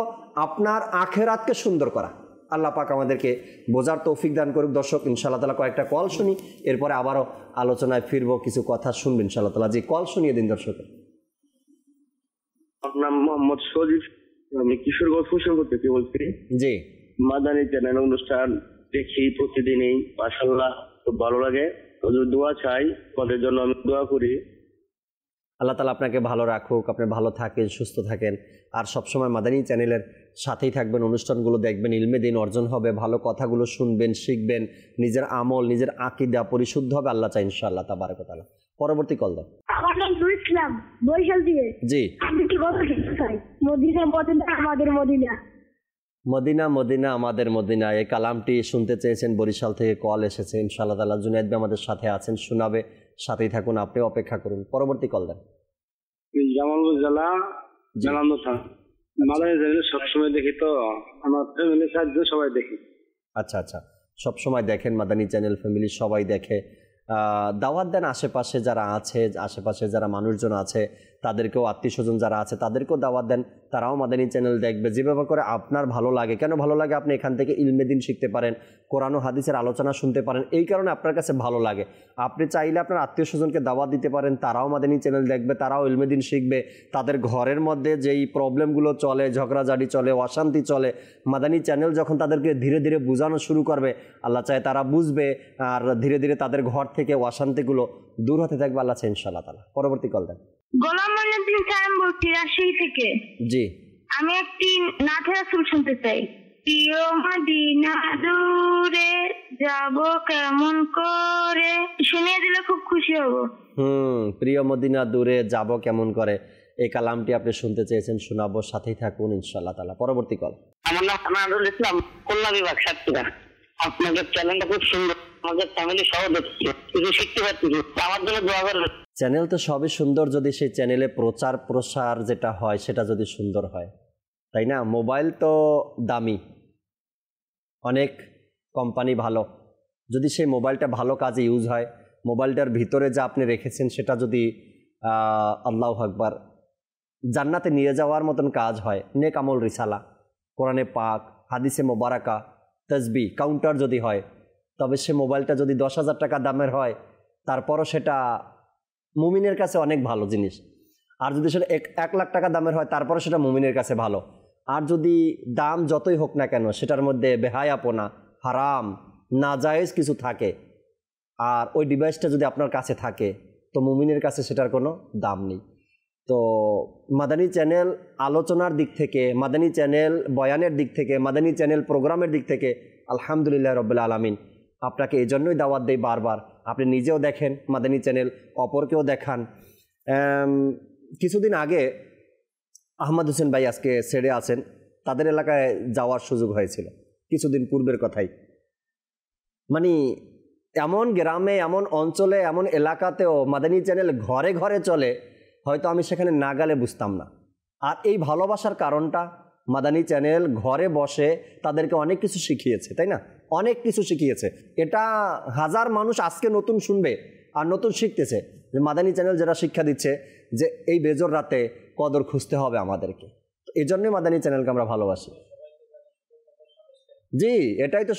B: আপনার আখেরাতকে সুন্দর করা। আল্লাহ পাক আমাদেরকে বোঝার তৌফিক দান করুক। দর্শক, ইনশাআল্লাহ তাআলা কয়েকটা কল শুনি, এরপরে আবারও আলোচনায় ফিরবো, কিছু কথা শুনবেন ইনশাআল্লাহ তাআলা। যে কল শুনিয়ে দিন দর্শকের।
F: আমার নাম মোহাম্মদ সজিব, আমি কিশোরগঞ্জ হোসেনপুর থেকে বলছি।
B: জি,
F: মাদানী চ্যানেল অনুষ্ঠান দেখি প্রতিদিনই, মাশাআল্লাহ খুব ভালো লাগে। দোয়া চাই, আমাদের জন্য আমি দোয়া করি।
B: আল্লাহ তাআলা আপনাকে ভালো রাখুক, আপনি ভালো থাকেন, সুস্থ থাকেন, আর সবসময় মাদানী চ্যানেলের সাথেই থাকবেন, অনুষ্ঠানগুলো দেখবেন, ইলমে দিন অর্জন হবে, ভালো কথাগুলো শুনবেন, শিখবেন, নিজের আমল, নিজের আকীদা পরিশুদ্ধ হবে, আল্লাহ চাই ইনশাআল্লাহ তাবারাক ওয়া তাআলা। পরবর্তী কল দেন।
G: আমার নাম ইসলাম, বরিশাল থেকে।
B: জি,
G: আমি কি বলতে চাই, মদিনা মদিনা আমাদের মদিনা।
B: মদিনা মদিনা আমাদের মদিনা, এই কালামটি শুনতে চেয়েছেন, বরিশাল থেকে কল এসেছে। ইনশাআল্লাহ তাআলা জুনায়েদ ভাই আমাদের সাথে আছেন, শোনাবে, সাথেই থাকুন, আপনিও অপেক্ষা করুন। পরবর্তী কল দেন।
F: জামালপুর জেলা জানানো থাক, মাদানী চ্যানেল সবসময় দেখি, তো আমার ফ্যামিলি সাহায্য সবাই দেখি।
B: আচ্ছা আচ্ছা, সবসময় দেখেন মাদানী চ্যানেল, ফ্যামিলি সবাই দেখে। দাওয়াত দেন আশেপাশে যারা আছে, আশেপাশে যারা মানুষজন আছে তাদেরকেও, আত্মীয় স্বজন যারা আছে তাদেরকেও দাওয়াত দেন, তারাও মাদানী চ্যানেল দেখবে। যেভাবে করে আপনার ভালো লাগে, কেন ভালো লাগে, আপনি এখান থেকে ইলমে দিন শিখতে পারেন, কোরআন ও হাদিসের আলোচনা শুনতে পারেন, এই কারণে আপনার কাছে ভালো লাগে। আপনি চাইলে আপনার আত্মীয় স্বজনকে দাওয়াত দিতে পারেন, তারাও মাদানী চ্যানেল দেখবে, তারাও ইলমে দিন শিখবে। তাদের ঘরের মধ্যে যেই প্রবলেমগুলো চলে, ঝগড়াঝাটি চলে, অশান্তি চলে, মাদানী চ্যানেল যখন তাদেরকে ধীরে ধীরে বোঝানো শুরু করবে, আল্লাহ চায় তারা বুঝবে, আর ধীরে ধীরে তাদের ঘর থেকে অশান্তিগুলো দূর হতে থাকবে, আল্লাহ চায় ইনশাআল্লাহ তাআলা। পরবর্তী কল দেন।
G: গোলাম মঈনুদ্দিন সাহেব বলছি, রাজশাহী থেকে।
B: জি,
G: আমি একটি নাথ রাসূল শুনতে চাই। প্রিয় মদিনা দূরে যাব কেমন করে, শুনিয়ে দিলে খুব খুশি হব।
B: প্রিয় মদিনা দূরে যাব কেমন করে, এই কালামটি আপনি শুনতে চেয়েছেন, শোনাবো, সাথেই থাকুন ইনশাআল্লাহ তাআলা। পরবর্তী কল।
H: আমার নাম আনারুল ইসলাম, খুলনা বিভাগ, সাতক্ষীরা। আপনাদের চ্যানেলটা খুব সুন্দর, আমাদের ফ্যামিলি সহ দেখছি, কিছু শিখতে পারছি, আমার জন্য দোয়া করবেন।
B: চ্যানেল তো সবই সুন্দর যদি সেই চ্যানেলে প্রচার প্রসার যেটা হয় সেটা যদি সুন্দর হয়, তাই না? মোবাইল তো দামি, অনেক কোম্পানি ভালো, যদি সেই মোবাইলটা ভালো কাজে ইউজ হয়, মোবাইলটার ভিতরে যা আপনি রেখেছেন সেটা যদি আল্লাহু আকবার, জান্নাতে নিয়ে যাওয়ার মতন কাজ হয়। নেক আমল, রিসালা, কোরআনে পাক, হাদিসে মোবারাকা, তসবি, কাউন্টার যদি হয়, তবে সে মোবাইলটা যদি 10,000 টাকা দামের হয় তারপরও সেটা মুমিনের কাছে অনেক ভালো জিনিস। আর যদি সেটা 1 লাখ টাকা দামের হয় তারপরও সেটা মুমিনের কাছে ভালো। আর যদি দাম যতই হোক না কেন সেটার মধ্যে বেহায়াপনা, হারাম, নাজায়েজ কিছু থাকে, আর ওই ডিভাইসটা যদি আপনার কাছে থাকে, তো মুমিনের কাছে সেটার কোনো দাম নেই। তো মাদানী চ্যানেল আলোচনার দিক থেকে, মাদানী চ্যানেল বয়ানের দিক থেকে, মাদানী চ্যানেল প্রোগ্রামের দিক থেকে আলহামদুলিল্লাহ রাব্বিল আলামিন আপনাকে এই জন্যই দাওয়াত দেই বারবার। আপনি নিজেও দেখেন মাদানী চ্যানেল, অপরকেও দেখান। কিছুদিন আগে আহমদ হোসেন ভাই আজকে ছেড়ে আছেন, তাদের এলাকায় যাওয়ার সুযোগ হয়েছিল, কিছুদিন পূর্বের কথাই। মানে এমন গ্রামে, এমন অঞ্চলে, এমন এলাকাতেও মাদানী চ্যানেল ঘরে ঘরে চলে, হয়তো আমি সেখানে না গেলে বুঝতাম না। আর এই ভালোবাসার কারণটা মাদানী চ্যানেল ঘরে বসে তাদেরকে অনেক কিছু শিখিয়েছে, তাই না? অনেক কিছু শিখিয়েছে। এটা হাজার মানুষ আজকে নতুন শুনবে আর নতুন শিখতেছে যে মাদানী চ্যানেল যেটা শিক্ষা দিচ্ছে যে এই বেজর রাতে কদর খুঁজতে হবে আমাদেরকে। এই জন্যই মাদানী চ্যানেলকে আমরা ভালোবাসি। জি, এটাই তো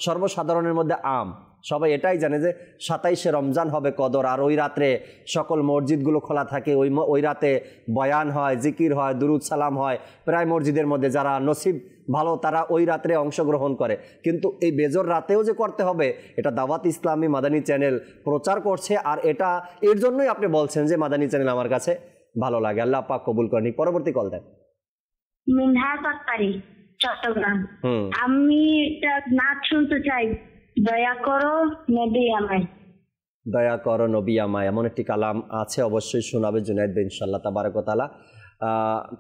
B: সর্বসাধারণের মধ্যে আম, সবাই এটাই জানে যে 27শে রমজান হবে কদর, আর ওই রাত্রে সকল মসজিদগুলো খোলা থাকে, ওই রাতে বয়ান হয়, জিকির হয়, দুরুদ সালাম হয়। প্রায় মসজিদের মধ্যে যারা নসিব ভালো তারা ওই রাত্রে অংশগ্রহণ করে। কিন্তু এই বেজর রাতেও যে করতে হবে, এটা দাওয়াত ইসলামী মাদানী চ্যানেল প্রচার করছে। আর এটা এর জন্যই আপনি বলছেন যে মাদানী চ্যানেল আমার কাছে ভালো লাগে। আল্লাহ পাক কবুল করেনি। পরবর্তী কল দেন।
G: মিনহাজ আক্তারি, চট্টগ্রাম। আমি একটা নাচ শুনতে চাই, দয়া করো নবী আমায়।
B: দয়া করো নবী আমায়, এমন একটি কালাম আছে, অবশ্যই শোনাবে জুনায়েদ ভাই ইনশাআল্লাহ তাবারাক ওয়া তাআলা।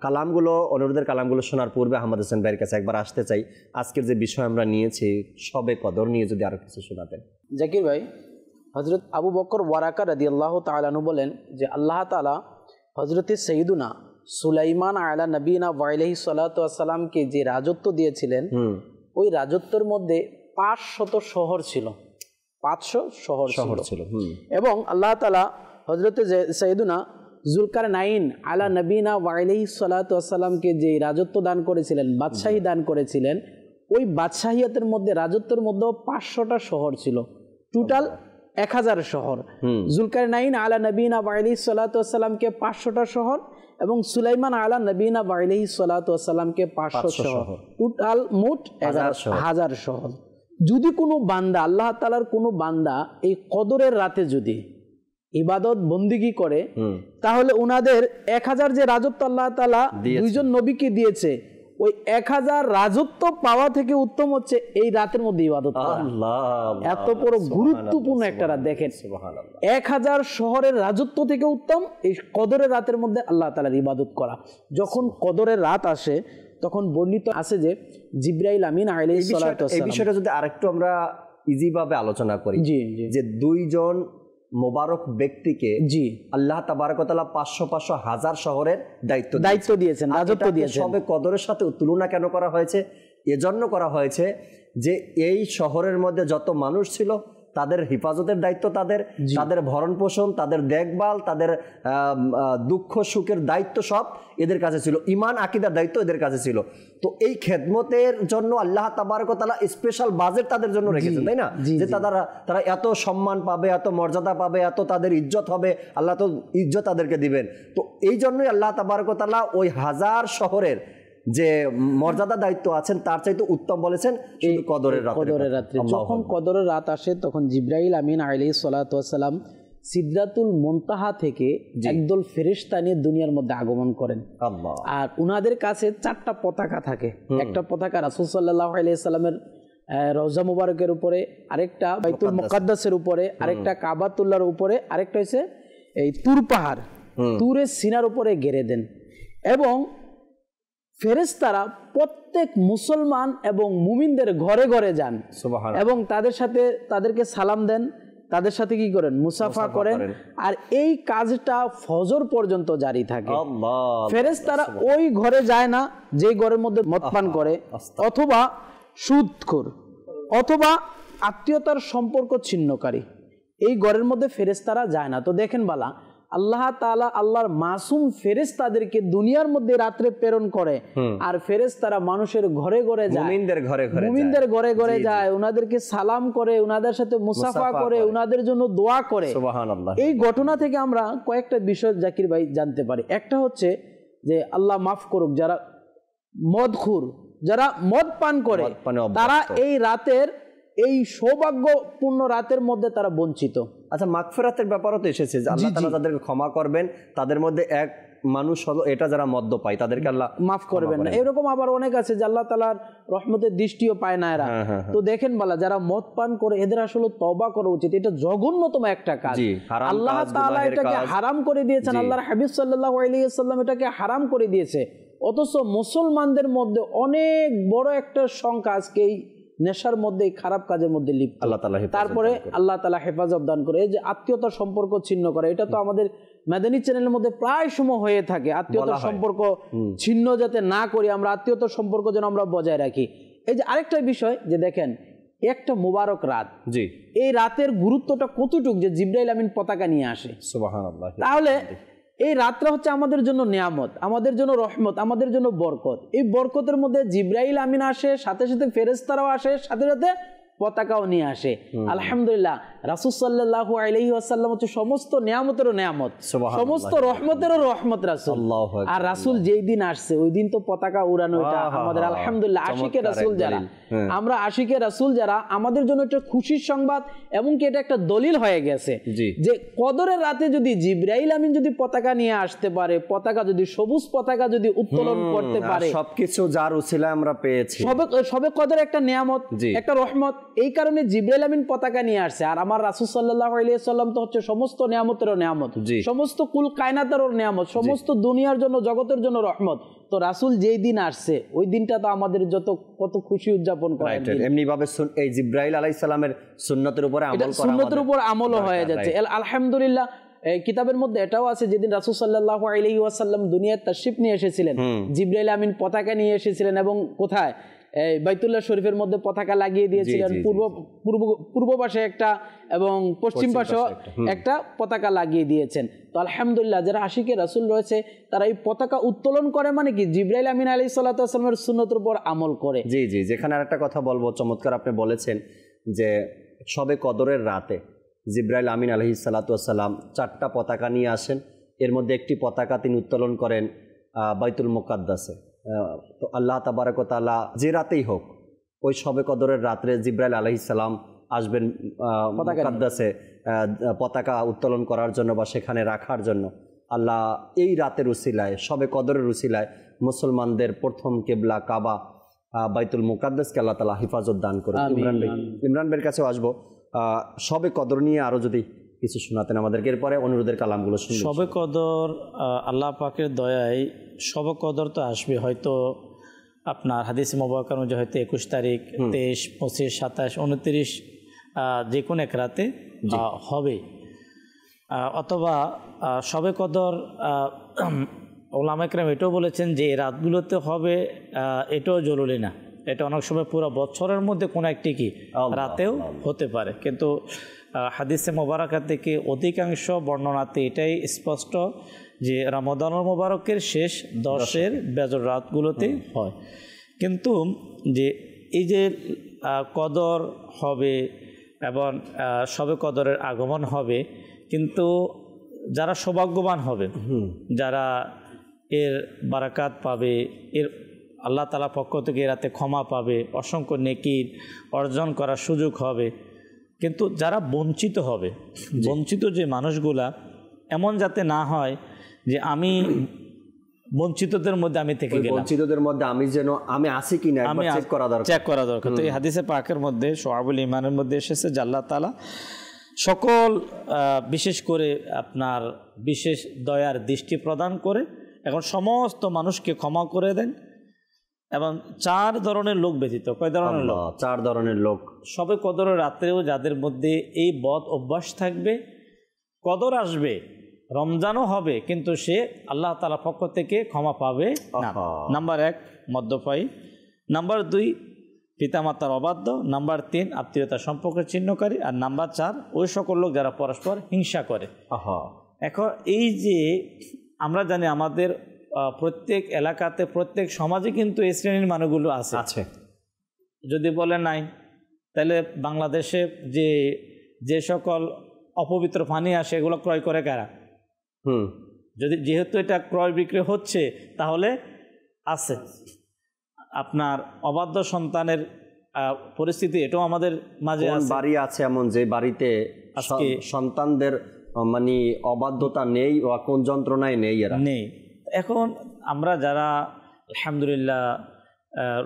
B: কালামগুলো, অনুরোধের কালামগুলো শোনার পূর্বে আহমদ হোসেন ভাইয়ের কাছে একবার আসতে চাই। আজকের যে বিষয় আমরা নিয়েছি সবে কদর নিয়ে যদি আরো কিছু শোনাতেন।
D: জাকির ভাই, হজরত আবু বকর ওয়ারাকা রাদিয়াল্লাহু তাআলা আনহু বলেন যে আল্লাহ তাআলা হজরতে সৈয়দুনা সুলাইমান আলা নবীনা ওয়া আলাইহিস সালাতু ওয়াস সালামকে যে রাজত্ব দিয়েছিলেন, ওই রাজত্বের মধ্যে 500 শহর ছিল, 500 শহর ছিল। এবং আল্লাহ তাআলা হযরতে সাইয়্যিদুনা যুলকারনাইন আলা নবীনা ওয়া আলাইহিস সালাতু ওয়াস সালামকে যে রাজত্ব দান করেছিলেন, বাদশাহী দান করেছিলেন, ওই বাদশাহিয়াতের মধ্যে, রাজত্বের মধ্যে 500টা শহর ছিল, টোটাল 1000 শহর। যুলকারনাইন আলা নবীনা ওয়া আলাইহিস সালাতু ওয়াস সালামকে 500টা শহর, এবং সুলাইমান আলা নবীনা ওয়া আলাইহিস সালাতু ওয়াস সালামকে 500 শহর, টোটাল মোট 1000 শহর। যদি কোনো বান্দা, আল্লাহ তাআলার কোনো বান্দা এই কদরের রাতে যদি ইবাদত বন্দিগি করে, তাহলে উনাদের 1000 যে রাজত্ব আল্লাহ তাআলা দুইজন নবীকে দিয়েছে, ওই 1000 রাজত্ব পাওয়া থেকে উত্তম হচ্ছে এই রাতের মধ্যে ইবাদত করা। এত বড় গুরুত্বপূর্ণ একটা রাত, দেখেন 1000 শহরের রাজত্ব থেকে উত্তম এই কদরের রাতের মধ্যে আল্লাহ তাআলার ইবাদত করা। যখন কদরের রাত আসে তখন বর্ণিত আছে যে জিবরাইল আমিন আলাইহিস সালাতু ওয়াস সালাম,
B: এই বিষয়টা যদি আরেকটু আমরা ইজি ভাবে আলোচনা করি, যে দুইজন মোবারক ব্যক্তিকে আল্লাহ তাবারক ওয়া তাআলা 500 1000 শহরের দায়িত্ব দিয়েছেন, রাজত্ব দিয়েছেন। সবে কদরের সাথে তুলনা কেন করা হয়েছে? এজন্য করা হয়েছে যে এই শহরের মধ্যে যত মানুষ ছিল তাদের হেফাজতের দায়িত্ব, তাদের ভরণ পোষণ, তাদের দেখভাল, তাদের দুঃখ সুখের দায়িত্ব সব এদের কাছে ছিল, ঈমান আকীদার দায়িত্ব এদের কাছে ছিল। তো এই খেদমতের জন্য আল্লাহ তাবারক ওয়া তাআলা স্পেশাল বাজেট তাদের জন্য রেখেছেন, তাই না? যে তারা এত সম্মান পাবে, এত মর্যাদা পাবে, এত তাদের ইজ্জত হবে, আল্লাহ তো ইজ্জত তাদেরকে দিবেন। তো এই জন্যই আল্লাহ তাবারক ওয়া তাআলা ওই 1000 শহরের যে মর্যাদা দায়িত্ব আছেন তার চাইতে উত্তম বলেছেন শুধু কদরের রাতে।
D: যখন কদরের রাত আসে তখন জিবরাইল আমিন আলাইহিস সালাতু ওয়াস সালাম সিদরাতুল মুনতাহা থেকে একদল ফেরেশতা নিয়ে দুনিয়ার মধ্যে আগমন করেন। আর উনাদের কাছে 4টা পতাকা থাকে। একটা পতাকা রাসূল সাল্লাল্লাহু আলাইহি সাল্লামের রওজা মুবারকের উপরে, আরেকটা বাইতুল মুকাদ্দাসের উপরে, আরেকটা কাবাতুল্লাহর উপরে, আরেকটা হচ্ছে এই তুর পাহাড়, তুরে সিনার উপরে গেড়ে দেন। এবং ফেরেশতারা প্রত্যেক মুসলমান এবং মুমিনদের ঘরে ঘরে যান এবং তাদেরকে সালাম দেন, তাদের সাথে কি করেন? মুসাফা করেন। আর এই কাজটা ফজর পর্যন্ত জারি থাকে। ফেরেশতারা ওই ঘরে যায় না যে ঘরের মধ্যে মদ পান করে, অথবা সুদখোর, অথবা আত্মীয়তার সম্পর্ক ছিন্নকারী, এই ঘরের মধ্যে ফেরেশতারা যায় না। তো দেখেন বালা, আল্লাহ তাআলা আল্লাহর মাসুম ফেরেশতাদেরকে দুনিয়ার মধ্যে রাত্রে প্রেরণ করে, আর ফেরেশতারা মানুষের ঘরে ঘরে যায়, মুমিনদের ঘরে ঘরে যায়, ওনাদেরকে সালাম করে, ওনাদের সাথে মুসাফা করে, ওনাদের জন্য দোয়া করে।
B: সুবহানাল্লাহ।
D: এই ঘটনা থেকে আমরা কয়েকটা বিষয় জাকির ভাই জানতে পারি। একটা হচ্ছে যে আল্লাহ মাফ করুক, যারা মদখুর, যারা মদ পান করে, তারা এই রাতের, এই সৌভাগ্যপূর্ণ রাতের মধ্যে তারা বঞ্চিত।
B: আচ্ছা, মাগফিরাতের ব্যাপারও তো এসেছে যে আল্লাহ তাআলা তাদেরকে ক্ষমা করবেন, তাদের মধ্যে এক মানুষ হলো এটা যারা মদ্য পায় তাদেরকে আল্লাহ
D: মাফ করবেন না। এরকম আবার অনেক আছে যে আল্লাহ তাআলার রহমতের দৃষ্টিও পায় না এরা। তো দেখেন বালা, যারা মদ পান করে এদের আসলে তওবা করা উচিত। এটা জঘন্যতম একটা কাজ, আল্লাহ তাআলা এটাকে হারাম করে দিয়েছেন, আল্লাহর হাবিব সাল্লাল্লাহু আলাইহি ওয়াসাল্লাম এটাকে হারাম করে দিয়েছে। অথচ মুসলমানদের মধ্যে অনেক বড় একটা সংখ্যা আজকে এই নেশার মধ্যে, এই খারাপ কাজের মধ্যে লিপ্ত। তারপরে আল্লাহ তাআলা হেফাজত দান করে। এই যে আত্মীয়তার সম্পর্ক ছিন্ন করে, এটা তো আমাদের মাদানী চ্যানেলের মধ্যে প্রায় সময় হয়ে থাকে। আত্মীয়তার সম্পর্ক ছিন্ন যাতে না করি আমরা, আত্মীয়তার সম্পর্ক যেন আমরা বজায় রাখি। এই যে আরেকটা বিষয় যে দেখেন, একটা মুবারক রাত, এই রাতের গুরুত্বটা কতটুকু যে জিবরাইল আমিন পতাকা নিয়ে আসে।
B: সুবহানাল্লাহ।
D: তাহলে এই রাতটা হচ্ছে আমাদের জন্য নিয়ামত, আমাদের জন্য রহমত, আমাদের জন্য বরকত। এই বরকতের মধ্যে জিবরাইল আমিন আসে, সাথে সাথে ফেরেশতারাও আসে, সাথে সাথে পতাকাও নিয়ে আসে। আলহামদুলিল্লাহ, রাসূল সাল্লাল্লাহু আলাইহি ওয়াসাল্লাম হচ্ছে সমস্ত নিয়ামতেরও নিয়ামত, সমস্ত রহমতেরও রহমত রাসূল। আর রাসূল যেই দিন আসছে ওই দিন তো পতাকা উড়ানো, এটা আমাদের আলহামদুলিল্লাহ আশিকে রাসূল যারা, আমরা আশিকে রাসূল যারা, আমাদের জন্য একটা খুশির সংবাদ। এমনকি এটা একটা দলিল হয়ে গেছে যে কদরের রাতে যদি জিবরাইল আমিন যদি পতাকা নিয়ে আসতে পারে, পতাকা যদি সবুজ পতাকা যদি উত্তোলন করতে পারে,
B: সবকিছু যার উসিলায় আমরা পেয়েছি,
D: সবে কদর একটা নিয়ামত, একটা রহমত। এই কারণে জিবরাইল আমিন পতাকা নিয়ে আসছে। আর আমার রাসূল সাল্লাল্লাহু আলাইহি ওয়াসাল্লাম তো হচ্ছে সমস্ত নিয়ামতেরও নিয়ামত, সমস্ত কুল কায়নাতেরও নিয়ামত, সমস্ত দুনিয়ার জন্য, জগতের জন্য রহমত। তো রাসূল যেই দিন আসছে ওই দিনটা তো আমাদের কত খুশি উদযাপন করা।
B: এমনি ভাবে এই জিবরাইল আলাইহিস সালামের সুন্নতের উপরে আমল করা, সুন্নতের উপর
D: আমলও হয়ে যাচ্ছে আলহামদুলিল্লাহ। কিতাবের মধ্যে এটাও আছে, যেদিন রাসূল সাল্লাল্লাহু আলাইহি ওয়াসাল্লাম দুনিয়ায় তাশরিফ নিয়ে এসেছিলেন, জিবরাইল আমিন পতাকা নিয়ে এসেছিলেন এবং কোথায় বাইতুল্লাহ শরীফের মধ্যে পতাকা লাগিয়ে দিয়েছিলেন। পূর্ব পাশে একটা এবং পশ্চিম পাশে একটা পতাকা লাগিয়ে দিয়েছেন। তো আলহামদুলিল্লাহ, যারা আশিকে রাসূল রয়েছে তারা এই পতাকা উত্তোলন করে, মানে কি জিবরাইল আমিন আলাইহিস সালাতু ওয়াস সালামের সুন্নতের উপর আমল করে।
B: জি জি, যেখানে আরেকটা কথা বলবো, চমৎকার আপনি বলেছেন যে সবে কদরের রাতে জিবরাইল আমিন আলাইহিস সালাতু ওয়াস সালাম 4টা পতাকা নিয়ে আসেন। এর মধ্যে একটি পতাকা তিনি উত্তোলন করেন বাইতুল মুকাদ্দাসে। তো আল্লাহ তাবারক ওয়া তাআলা যে রাতেই হোক, ওই সবে কদরের রাত্রে জিবরাইল আলাইহিস সালাম আসবেন মুকাদ্দাসে পতাকা উত্তোলন করার জন্য বা সেখানে রাখার জন্য। আল্লাহ এই রাতের উসিলায়, সবে কদরের উসিলায় মুসলমানদের প্রথম কিবলা কাবা বাইতুল মুকাদ্দাসকে আল্লাহ তাআলা হিফাজত দান করুন। ইমরান ভাইয়ের কাছেও আসবো, সবে কদর নিয়ে আরো যদি কিছু শোনাতেন আমাদেরকে, এরপরে অনুরোধের কালামগুলো শুনবো।
E: সবে কদর আল্লাহ পাকের দয়ায় সবে কদর তো আসবে, হয়তো আপনার হাদিস মুবারকার অনুযায়ী হয়তো 21 তারিখ, 23, 25, 27, 29 যে কোনো এক রাতে হবে। অথবা সবে কদর ওলামা কেরাম এটাও বলেছেন যে এই রাতগুলোতে হবে, এটাও জরুরি না, এটা অনেক সময় পুরো বছরের মধ্যে কোনো একটি কি রাতেও হতে পারে। কিন্তু হাদিসে মোবারকা থেকে অধিকাংশ বর্ণনাতে এটাই স্পষ্ট যে রমাদানুল মোবারকের শেষ 10-এর বেজর রাতগুলোতে হয়। কিন্তু যে এই যে কদর হবে এবং সবে কদরের আগমন হবে, কিন্তু যারা সৌভাগ্যবান হবে, যারা এর বারাকাত পাবে, এর আল্লাহ তাআলা পক্ষ থেকে রাতে ক্ষমা পাবে, অসংখ্য নেকি অর্জন করার সুযোগ হবে। কিন্তু যারা বঞ্চিত হবে, বঞ্চিত যে মানুষগুলা, এমন যাতে না হয় যে আমি বঞ্চিতদের মধ্যে আমি থেকে গেলাম,
B: বঞ্চিতদের মধ্যে আমি আছি কিনা একবার চেক করা দরকার।
E: তো এই হাদিসে পাকের মধ্যে শুআবুল ঈমানের মধ্যে এসেছে যে আল্লাহ তাআলা সকল বিশেষ করে আপনার বিশেষ দয়ার দৃষ্টি প্রদান করে এখন সমস্ত মানুষকে ক্ষমা করে দেন। এবং 4 ধরনের লোক ব্যতীত, কয় ধরনের লোক?
B: 4 ধরনের লোক।
E: সবে কদরের রাত্রেও যাদের মধ্যে এই বদ অভ্যাস থাকবে, কদর আসবে, রমজানও হবে, কিন্তু সে আল্লাহ তাআলার পক্ষ থেকে ক্ষমা পাবে না। নাম্বার 1 মদ্যপায়ী, নাম্বার 2 পিতামাতার অবাধ্য, নাম্বার 3 আত্মীয়তা সম্পর্কের ছিন্নকারী, আর নাম্বার 4 ওই সকল লোক যারা পরস্পর হিংসা করে। এখন এই যে আমরা জানি আমাদের প্রত্যেক এলাকাতে প্রত্যেক সমাজে কিন্তু এই শ্রেণীর মানুষগুলো আছে। যদি বলে নাই, তাহলে বাংলাদেশে যে সকল অপবিত্র পানি আসে এগুলো ক্রয় করে কারা? যেহেতু এটা ক্রয় বিক্রয় হচ্ছে, তাহলে আছে। আপনার অবাধ্য সন্তানের পরিস্থিতি এটাও আমাদের মাঝে আছে।
B: বাড়ি আছে এমন যে বাড়িতে আজকে সন্তানদের মানে অবাধ্যতা নেই, বা কোন যন্ত্রণায় নেই, এরা
E: নেই। এখন আমরা যারা আলহামদুলিল্লাহ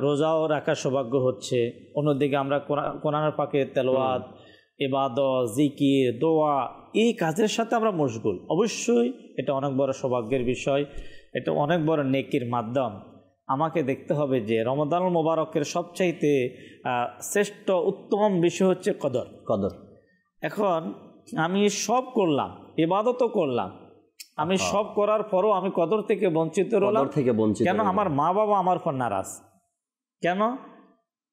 E: রোজাও রাখার সৌভাগ্য হচ্ছে, অন্যদিকে আমরা কোরআন পাকের তেলাওয়াত, ইবাদত, জিকির, দোয়া এই কাজের সাথে আমরা মশগুল, অবশ্যই এটা অনেক বড় সৌভাগ্যের বিষয়, এটা অনেক বড় নেকির মাধ্যম। আমাকে দেখতে হবে যে রমাদানুল মোবারকের সবচাইতে শ্রেষ্ঠ উত্তম বিষয় হচ্ছে কদর। এখন আমি সব করলাম, ইবাদতও করলাম, আমি সব করার পরও আমি কদর থেকে বঞ্চিত রইলাম। কেন? আমার মা বাবা আমার উপর নারাজ। কেন?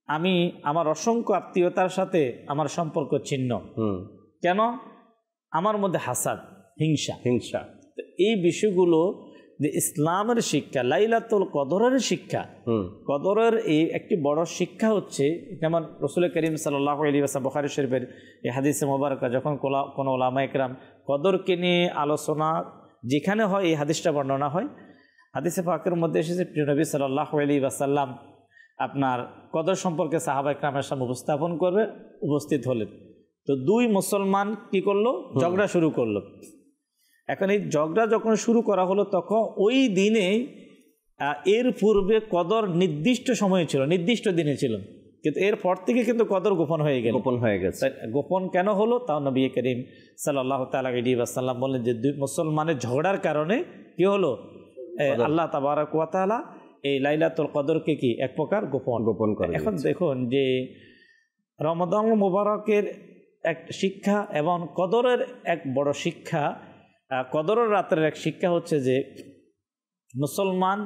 E: আমি আমার অসংখ্য আত্মীয়তার সাথে আমার সম্পর্ক ছিন্ন। কেন? আমার মধ্যে হাসাদ, হিংসা। এই বিষয়গুলো যে ইসলামের শিক্ষা, লাইলাতুল কদরের শিক্ষা, কদরের এই একটি বড় শিক্ষা হচ্ছে, যেমন রাসূল করিম সাল্লাল্লাহু আলাইহি ওয়াসাল্লাম বুখারী শরীফের এই হাদিসে মোবারকা যখন কোনো উলামা ইকরাম কদরকে নিয়ে আলোচনা যেখানে হয়, এই হাদিসটা বর্ণনা হয়। হাদিসে পাকের মধ্যে এসেছে প্রিয় নবী সাল্লাল্লাহু আলাইহি ওয়াসাল্লাম আপনার কদর সম্পর্কে সাহাবা ইকরামের সামনে উপস্থিত হলেন। তো দুই মুসলমান কি করলো? ঝগড়া শুরু করলো। এখন এই ঝগড়া যখন শুরু করা হলো, তখন ওই দিনে এর পূর্বে কদর নির্দিষ্ট সময়ে ছিল, নির্দিষ্ট দিনে ছিল, কিন্তু এরপর থেকে কিন্তু কদর গোপন হয়ে গেছে। গোপন কেন হলো? তাও নবী করিম সাল্লাল্লাহু তাআলা আলাইহি ওয়াসাল্লাম বললেন যে দুই মুসলমানের ঝগড়ার কারণে কি হলো? আল্লাহ তাবারক ওয়া তাআলা এই লাইলাতুল কদরকে কি এক প্রকার গোপন করে। এখন দেখুন যে রমাদানুল মুবারকের এক শিক্ষা এবং কদরের এক বড় শিক্ষা, কদরের রাতের এক শিক্ষা হচ্ছে যে মুসলমান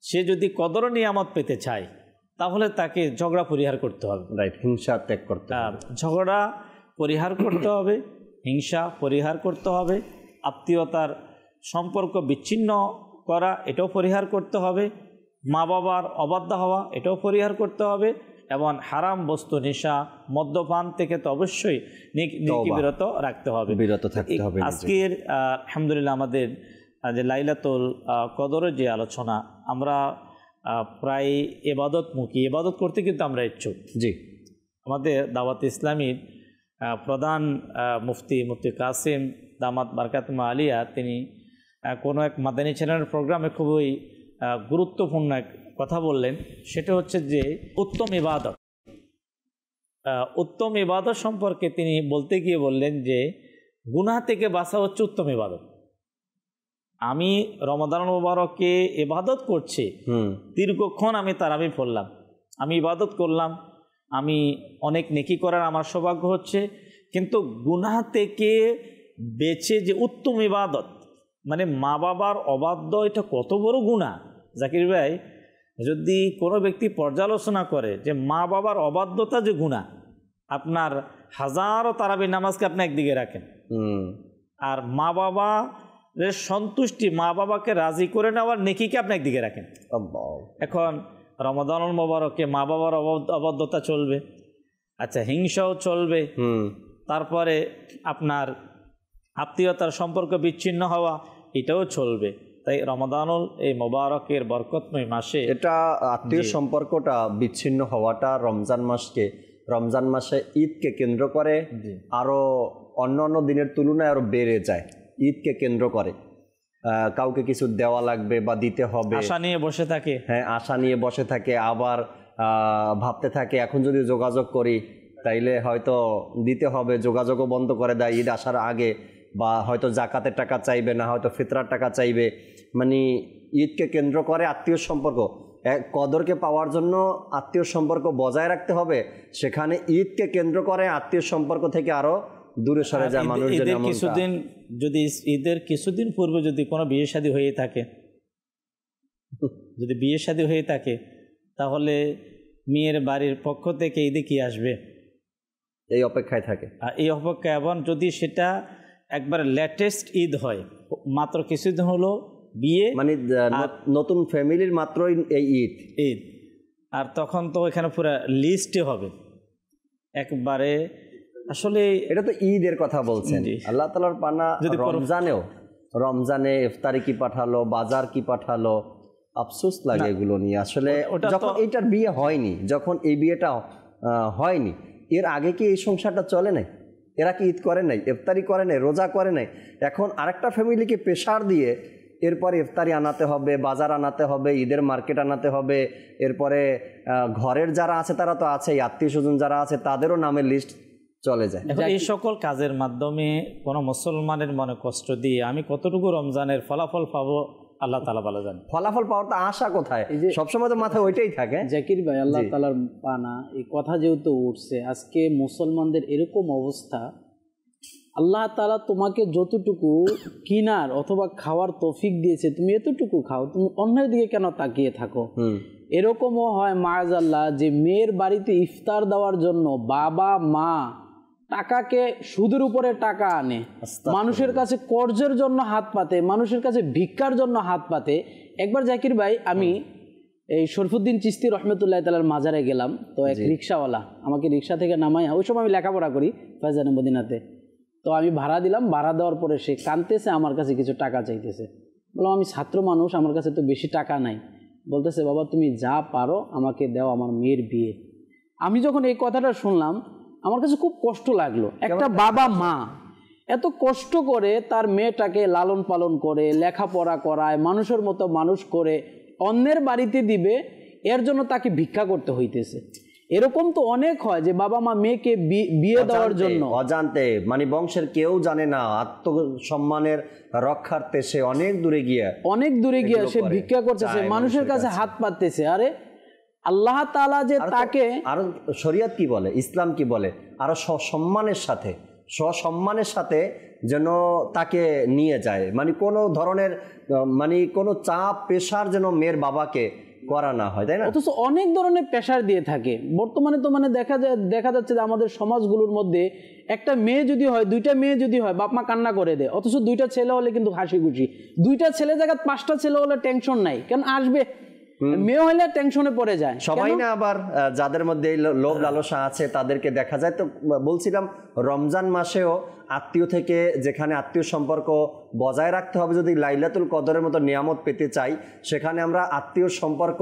E: সে যদি কদর নিয়ামত পেতে চায়, তাহলে তাকে ঝগড়া পরিহার করতে হবে।
B: হিংসা ত্যাগ করতে হবে,
E: ঝগড়া পরিহার করতে হবে, হিংসা পরিহার করতে হবে, আত্মীয়তার সম্পর্ক বিচ্ছিন্ন করা এটাও পরিহার করতে হবে, মা বাবার অবাধ্য হওয়া এটাও পরিহার করতে হবে, এবং হারাম বস্তু, নেশা, মদ্যপান থেকে তো অবশ্যই বিরত রাখতে হবে, বিরত থাকতে হবে। আজকের আলহামদুলিল্লাহ আমাদের যে লাইলাতুল কদরের যে আলোচনা, আমরা প্রায় ইবাদতমুখী, ইবাদত করতে কিন্তু আমরা ইচ্ছুক। আমাদের দাওয়াত ইসলামীর প্রধান মুফতি কাসিম দামাত বারকাতুহু আলিয়া, তিনি কোনো এক মাদানী চ্যানেলের প্রোগ্রামে খুবই গুরুত্বপূর্ণ এক কথা বললেন। সেটা হচ্ছে যে উত্তম ইবাদত সম্পর্কে তিনি বলতে গিয়ে বললেন যে গুনাহ থেকে বাঁচা হচ্ছে উত্তম ইবাদত। আমি রমাদানুল মুবারকে ইবাদত করছি, দীর্ঘক্ষণ আমি তারাবি পড়লাম, আমি ইবাদত করলাম, আমি অনেক নেকি করার আমার সৌভাগ্য হচ্ছে, কিন্তু গুনাহ থেকে বেঁচে যে উত্তম ইবাদত, মানে মা বাবার অবাধ্য, এটা কত বড় গুনাহ। জাকির ভাই, যদি কোনো ব্যক্তি পর্যালোচনা করে যে মা বাবার অবাধ্যতা যে গুনাহ, আপনার হাজারো তারাবি নামাজকে আপনি একদিকে রাখেন, আর মা বাবার সন্তুষ্টি, মা বাবাকে রাজি করে নেওয়ার নেকিকে আপনি একদিকে রাখেন। এখন রমাদানুল মুবারকে মা বাবার অবাধ্যতা চলবে, আচ্ছা হিংসাও চলবে, তারপরে আপনার আত্মীয়তার সম্পর্ক বিচ্ছিন্ন হওয়া এটাও চলবে। তাই রমাদানুল এই মুবারকের বরকতময় মাসে
B: এটা আত্মীয় সম্পর্কটা বিচ্ছিন্ন হওয়াটা রমজান মাসে ঈদকে কেন্দ্র করে আরো অন্য দিনের তুলনায় আরো বেড়ে যায়। ঈদকে কেন্দ্র করে কাউকে কিছু দেওয়া লাগবে বা দিতে হবে,
E: আশা নিয়ে বসে থাকে।
B: হ্যাঁ, আশা নিয়ে বসে থাকে, আবার ভাবতে থাকে এখন যদি যোগাযোগ করি তাইলে হয়তো দিতে হবে, যোগাযোগও বন্ধ করে দেয় ঈদ আসার আগে, বা হয়তো জাকাতের টাকা চাইবে, না হয়তো ফিতরার টাকা চাইবে। মানে ঈদকে কেন্দ্র করে আত্মীয় সম্পর্ক, কদরকে পাওয়ার জন্য আত্মীয় সম্পর্ক বজায় রাখতে হবে, সেখানে ঈদকে কেন্দ্র করে আত্মীয় সম্পর্ক থেকে আরো দূরে সরে যায় মানুষ।
E: ঈদের কিছুদিন পূর্বে যদি কোনো বিয়ে শাদী হয়ে থাকে, তাহলে মেয়ের বাড়ির পক্ষ থেকে ঈদে কি আসবে,
B: এই অপেক্ষায় থাকে,
E: এই অপেক্ষা। এবং যদি সেটা একবারে লেটেস্ট ঈদ হয়, মাত্র কিছুদিন হলো বিয়ে,
B: মানে নতুন ফ্যামিলির মাত্রই এই ঈদ,
E: আর তখন তো এখানে পুরো লিস্টে হবে একবারে। আসলে
B: এটা তো ঈদের কথা বলছেন, আল্লাহ তাআলার পানা রমজানে ইফতারি কি পাঠালো, বাজার কি পাঠালো, আফসোস লাগে এগুলো নিয়ে আসলে। যখন এইটার বিয়ে হয়নি, যখন এই বিয়েটা হয়নি, এর আগে কি এই সংসারটা চলে নাই? এরা কি ঈদ করে নাই, ইফতারি করে নাই, রোজা করে নাই? এখন আরেকটা ফ্যামিলিকে প্রেশার দিয়ে এরপরে ইফতারি আনাতে হবে, বাজার আনাতে হবে, ঈদের মার্কেট আনাতে হবে, এরপরে ঘরের যারা আছে তারা তো আছেই, আত্মীয় স্বজন যারা আছে তাদেরও নামের লিস্ট চলে যায়।
E: এখন এই সকল কাজের মাধ্যমে কোনো মুসলমানের মনে কষ্ট দিয়ে আমি কতটুকু রমজানের ফলাফল পাবো আল্লাহ তাআলা ভালো জানেন।
B: ফলাফল পাওয়ার তো আশা কোথায়, সবসময় তো মাথায় ওইটাই থাকে।
D: জাকির ভাই, আল্লাহ তাআলার পানা এই কথা যেহেতু উঠছে, আজকে মুসলমানদের এরকম অবস্থা, আল্লাহ তাআলা তোমাকে যতটুকু কিনার অথবা খাওয়ার তৌফিক দিয়েছে, তুমি এতটুকু খাও, তুমি অন্যের দিকে কেন তাকিয়ে থাকো? এরকমও হয় মাআযাল্লাহ যে মেয়ের বাড়িতে ইফতার দেওয়ার জন্য বাবা মা টাকাকে সুদের উপরে টাকা আনে, মানুষের কাছে কর্জের জন্য হাত পাতে, মানুষের কাছে ভিক্ষার জন্য হাত পাতে। একবার জাকির ভাই আমি এই শরফুদ্দিন চিশতি রহমতুল্লাহ তাআলার মাজারে গেলাম, তো এক রিক্সাওয়ালা আমাকে রিক্সা থেকে নামাই, ওই সময় আমি লেখাপড়া করি ফয়জানে মদিনাতে, তো আমি ভাড়া দিলাম, ভাড়া দেওয়ার পরে সে কাঁদতেছে, আমার কাছে কিছু টাকা চাইতেছে। বললাম আমি ছাত্র মানুষ, আমার কাছে তো বেশি টাকা নাই। বলতেছে বাবা তুমি যা পারো আমাকে দাও, আমার মেয়ের বিয়ে। আমি যখন এই কথাটা শুনলাম আমার কাছে খুব কষ্ট লাগলো। একটা বাবা মা এত কষ্ট করে তার মেয়েটাকে লালন পালন করে, লেখাপড়া করায়, মানুষের মতো মানুষ করে অন্যের বাড়িতে দিবে, এর জন্য তাকে ভিক্ষা করতে হইতেছে। এরকম তো অনেক হয় যে বাবা মা মেয়েকে বিয়ে দেওয়ার জন্য
B: অজান্তে, মানে বংশের কেউ জানে না, আত্মসম্মানের রক্ষার্থে সে অনেক দূরে গিয়ে সে ভিক্ষা করতেছে, মানুষের কাছে হাত পাততেছে। আরে আল্লাহ তাআলা যে তাকে, আর শরীয়ত কি বলে, ইসলাম কি বলে, আরো সসম্মানের সাথে যেন তাকে নিয়ে যায়, মানে কোনো ধরনের মানে কোনো চাপ প্রেশার যেন মেয়ের বাবাকে করা না হয়, তাই না?
D: অথচ অনেক ধরনের প্রেশার দিয়ে থাকে বর্তমানে। তো মানে দেখা যাচ্ছে যে আমাদের সমাজগুলোর মধ্যে একটা মেয়ে যদি হয়, দুইটা মেয়ে যদি হয়, বাপ মা কান্না করে দেয়, অথচ দুইটা ছেলে হলে কিন্তু হাসি খুশি। দুইটা ছেলে জায়গায় পাঁচটা ছেলে হলে টেনশন নাই, কেন আসবে, মেয়ে হলে টেনশনে পড়ে যায়
B: সবাই না। আবার যাদের মধ্যে লোভ লালসা আছে তাদেরকে দেখা যায়। তো বলছিলাম রমজান মাসেও আত্মীয় থেকে, যেখানে আত্মীয় সম্পর্ক বজায় রাখতে হবে যদি লাইলাতুল কদরের মতো নিয়ামত পেতে চাই, সেখানে আমরা আত্মীয় সম্পর্ক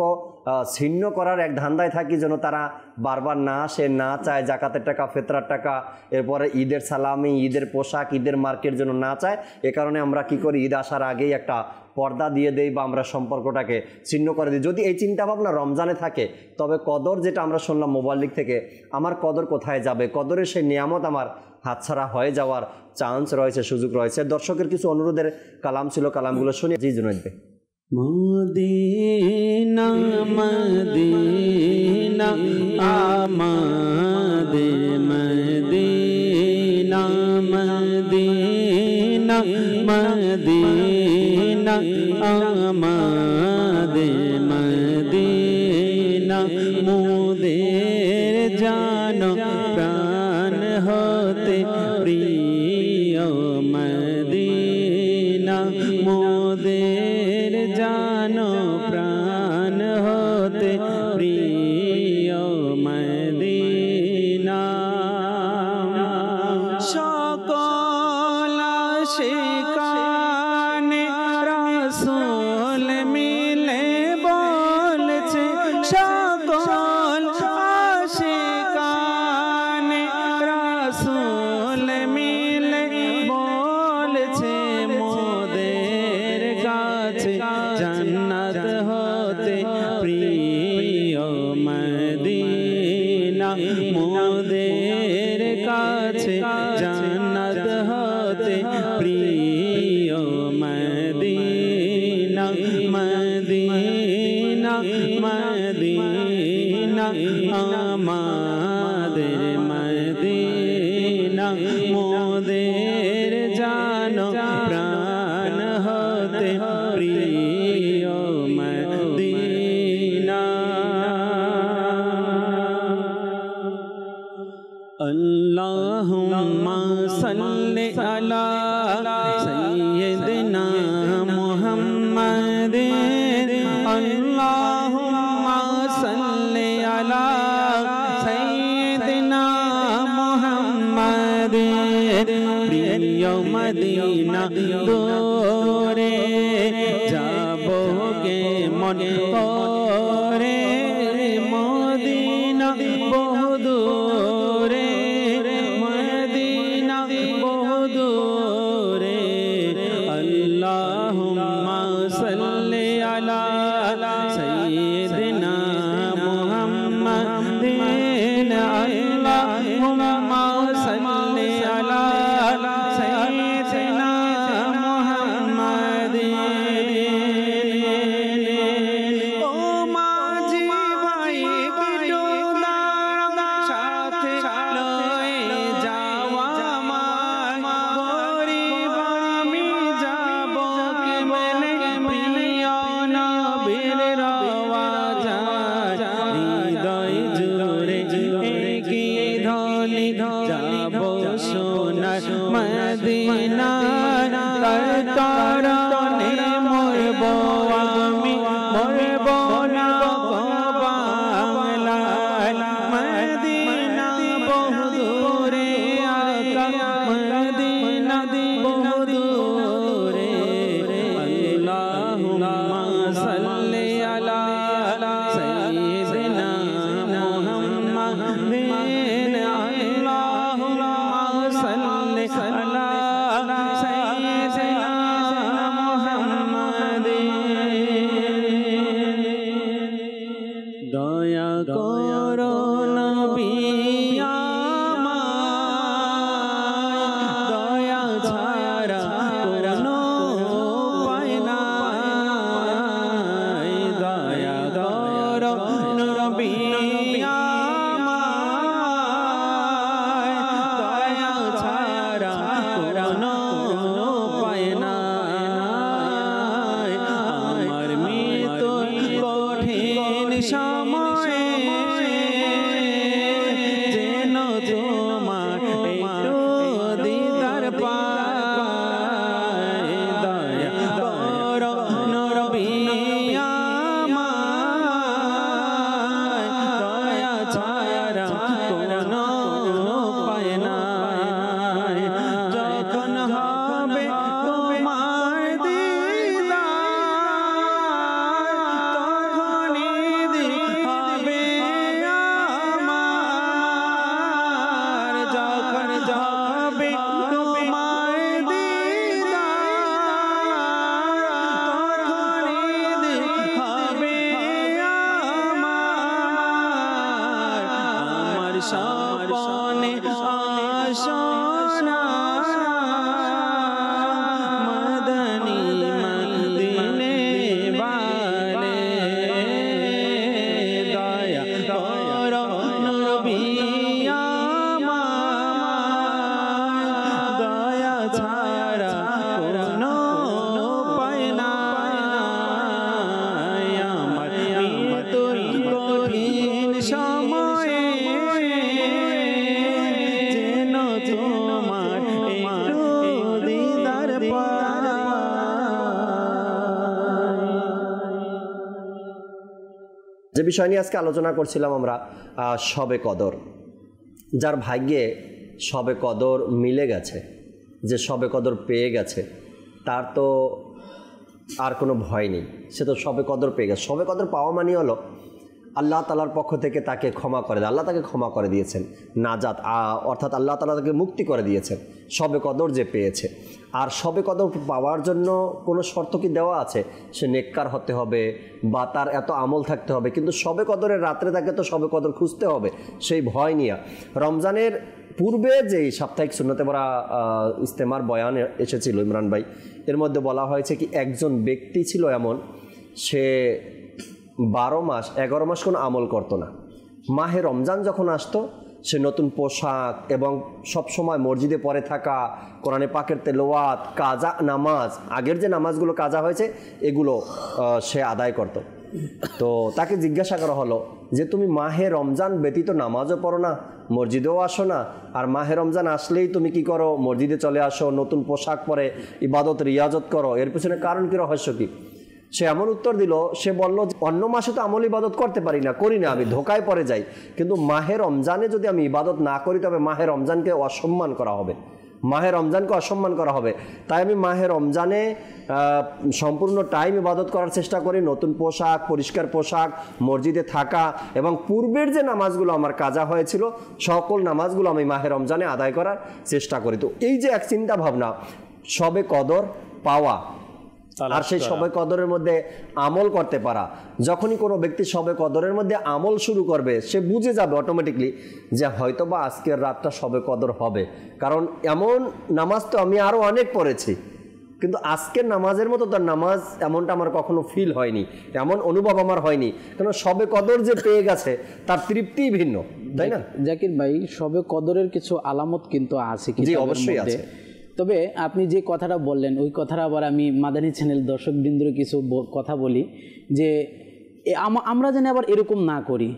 B: ছিন্ন করার এক ধান্দায় থাকি, যেন তারা বারবার না আসে, না চায়, জাকাতের টাকা, ফিতরার টাকা, এরপরে ঈদের সালামি, ঈদের পোশাক, ঈদের মার্কেট যেন না চায়। এ কারণে আমরা কি করি, ঈদ আসার আগেই একটা পর্দা দিয়ে দেই বা আমরা সম্পর্কটাকে ছিন্ন করে দিই। যদি এই চিন্তাভাবনা রমজানে থাকে, তবে কদর, যেটা আমরা শুনলাম মোবাইল থেকে, আমার কদর কোথায় যাবে, কদরের সেই নিয়ামত আমার হাতছাড়া হয়ে যাওয়ার চান্স রয়েছে, সুযোগ রয়েছে। দর্শকের কিছু অনুরোধের কালাম ছিল, কালামগুলো শুনে জি জুনাইদ ভাই।
C: মদিনা মদিনা আমাদের মদিনা, মদিনা মদিনা আমাদের মদিনা, মোদের জানো প্রাণ হতে প্রিয় মদিনা, মোদের জানো প্রাণ হতে প্রিয় মদিনা। সকল সেখানে রাসূল মিলে বলছে, সকল সেখানে রাসূল মিলে বলছে, মোদের কাছে জান্নাত হতে প্রিয় মদিনা, মোদের কাছে জান্নাত হতে প্রিয় মদিনা, মদিনা মদিনা আমাদের মদিনা, মোদের জানো প্রাণ হতে প্রিয় মদিনা। আল্লাহুম্মা সাল্লি আলা মদিনা দূরে যাব কেমন করে মদিনা বহু দূরে মদিনা বহু দূরে আল্লাহুম্মা সাল্লি আলা সাইয়্যিদিনা মুহাম্মাদিন আল্লাহুম্মা সাল্লি আলা সাইয়্যিদিনা মুহাম্মাদিন ও মাঝি ভাই কিটো দাঁড়া সাথে লয়ে যাওয়া গরিব আমি যাব কেমনে প্রিয় নবীর রওয়া যায় হৃদয় জুড়ে কি ধ্বনি যাব সোনার মদিনা তার কারণে মরব আমি মরব না বাংলায় মদিনা বহু দূরে আকা মদিনা বহু দূরে আল্লাহুম্মা সাল্লি আলা সাইয়্যিদিনা মুহাম্মাদিন আল্লাহুম্মা সাল্লি আলা সাইয়্যিদিনা মুহাম্মাদিন দয়া করো নবী আমায় দয়া ছাড়া কোনো উপায় নাই দয়া করো নবী আমায় দয়া ছাড়া কোনো উপায় নাই আমার মৃত্যু কঠিন সময়ে যেন তোমার একটু দিদার পায় দয়া করো নবী আমায় দয়া ছাড়া কোনো উপায় নাই যখন হবে তোমার দিদার তখনই হবে আমার যখন যাবে তোমার দিদার তখনই হবে আমার স্বপ্নে আসনা মদনী মদিনে বালে দয়া করো নবী আমায় দয়া ছাড়া কোনো উপায় নাই আমার মৃত্যুর কঠিন সময়ে যেন তোমার একটু দিদার পায়
B: যে বিষয় নিয়ে আজকে আলোচনা করছিলাম আমরা শবে কদর, যার ভাগ্যে শবে কদর মিলে গেছে, যে শবে কদর পেয়ে গেছে, তার তো আর কোনো ভয় নেই, সে তো শবে কদর পেয়ে গেছে। শবে কদর পাওয়া মানে হলো আল্লাহ তাআলার পক্ষ থেকে তাকে ক্ষমা করে দেয়, আল্লাহ তাকে ক্ষমা করে দিয়েছেন, নাজাত অর্থাৎ আল্লাহ তাআলা তাকে মুক্তি করে দিয়েছেন শবে কদর যে পেয়েছে। আর শবে কদর পাওয়ার জন্য কোনো শর্ত কি দেওয়া আছে? সে নেককার হতে হবে বা তার এত আমল থাকতে হবে, কিন্তু শবে কদরের রাত্রে তাকে তো শবে কদর খুঁজতে হবে সেই ভয় নিয়ে। রমজানের পূর্বে যেই সাপ্তাহিক সুন্নতে পড়া ইস্তেমার বয়ান এসেছিল ইমরান ভাই, এর মধ্যে বলা হয়েছে কি একজন ব্যক্তি ছিল এমন, সে 12 মাস 11 মাস কোনো আমল করতো না। মাহে রমজান যখন আসতো সে নতুন পোশাক এবং সব সময় মসজিদে পড়ে থাকা, কোরআনে পাকের তেলাওয়াত, কাজা নামাজ, আগের যে নামাজগুলো কাজা হয়েছে এগুলো সে আদায় করত। তো তাকে জিজ্ঞাসা করা হলো যে তুমি মাহে রমজান ব্যতীত নামাজও পড়ো না, মসজিদেও আসো না, আর মাহে রমজান আসলেই তুমি কি করো? মসজিদে চলে আসো, নতুন পোশাক পরে ইবাদত রিয়াজত করো, এর পেছনে কারণ কি, রহস্য কি? সে এমন উত্তর দিল, সে বলল অন্য মাসে তো আমল ইবাদত করতে পারি না, করি না, আমি ধোকায় পড়ে যাই, কিন্তু মাহে রমজানে যদি আমি ইবাদত না করি তবে মাহে রমজানকে অসম্মান করা হবে। মাহে রমজানকে অসম্মান করা হবে। তাই আমি মাহে রমজানে সম্পূর্ণ টাইম ইবাদত করার চেষ্টা করি, নতুন পোশাক, পরিষ্কার পোশাক, মসজিদে থাকা, এবং পূর্বের যে নামাজগুলো আমার কাজা হয়েছিল সকল নামাজগুলো আমি মাহে রমজানে আদায় করার চেষ্টা করি। তো এই যে এক চিন্তা ভাবনা, শবে কদর পাওয়া আর সেই শবে কদরের মধ্যে আমল করতে পারা, যখনই কোনো ব্যক্তি শবে কদরের মধ্যে আমল শুরু করবে সে বুঝে যাবে অটোমেটিকলি যে হয়তোবা আজকের রাতটা শবে কদর হবে। কারণ এমন নামাজ তো আমি আরও অনেক পড়েছি, কিন্তু আজকের নামাজের মতো তার নামাজ এমনটা আমার কখনো ফিল হয়নি, এমন অনুভব আমার হয়নি। কারণ শবে কদর যে পেয়ে গেছে তার তৃপ্তিই ভিন্ন, তাই না
D: জাকির ভাই? শবে কদরের কিছু আলামত কিন্তু আছে,
B: জি অবশ্যই আছে।
D: তবে আপনি যে কথাটা বললেন ওই কথাটা আবার আমি মাদানী চ্যানেল দর্শকবৃন্দর কিছু কথা বলি যে আমরা যেন আবার এরকম না করি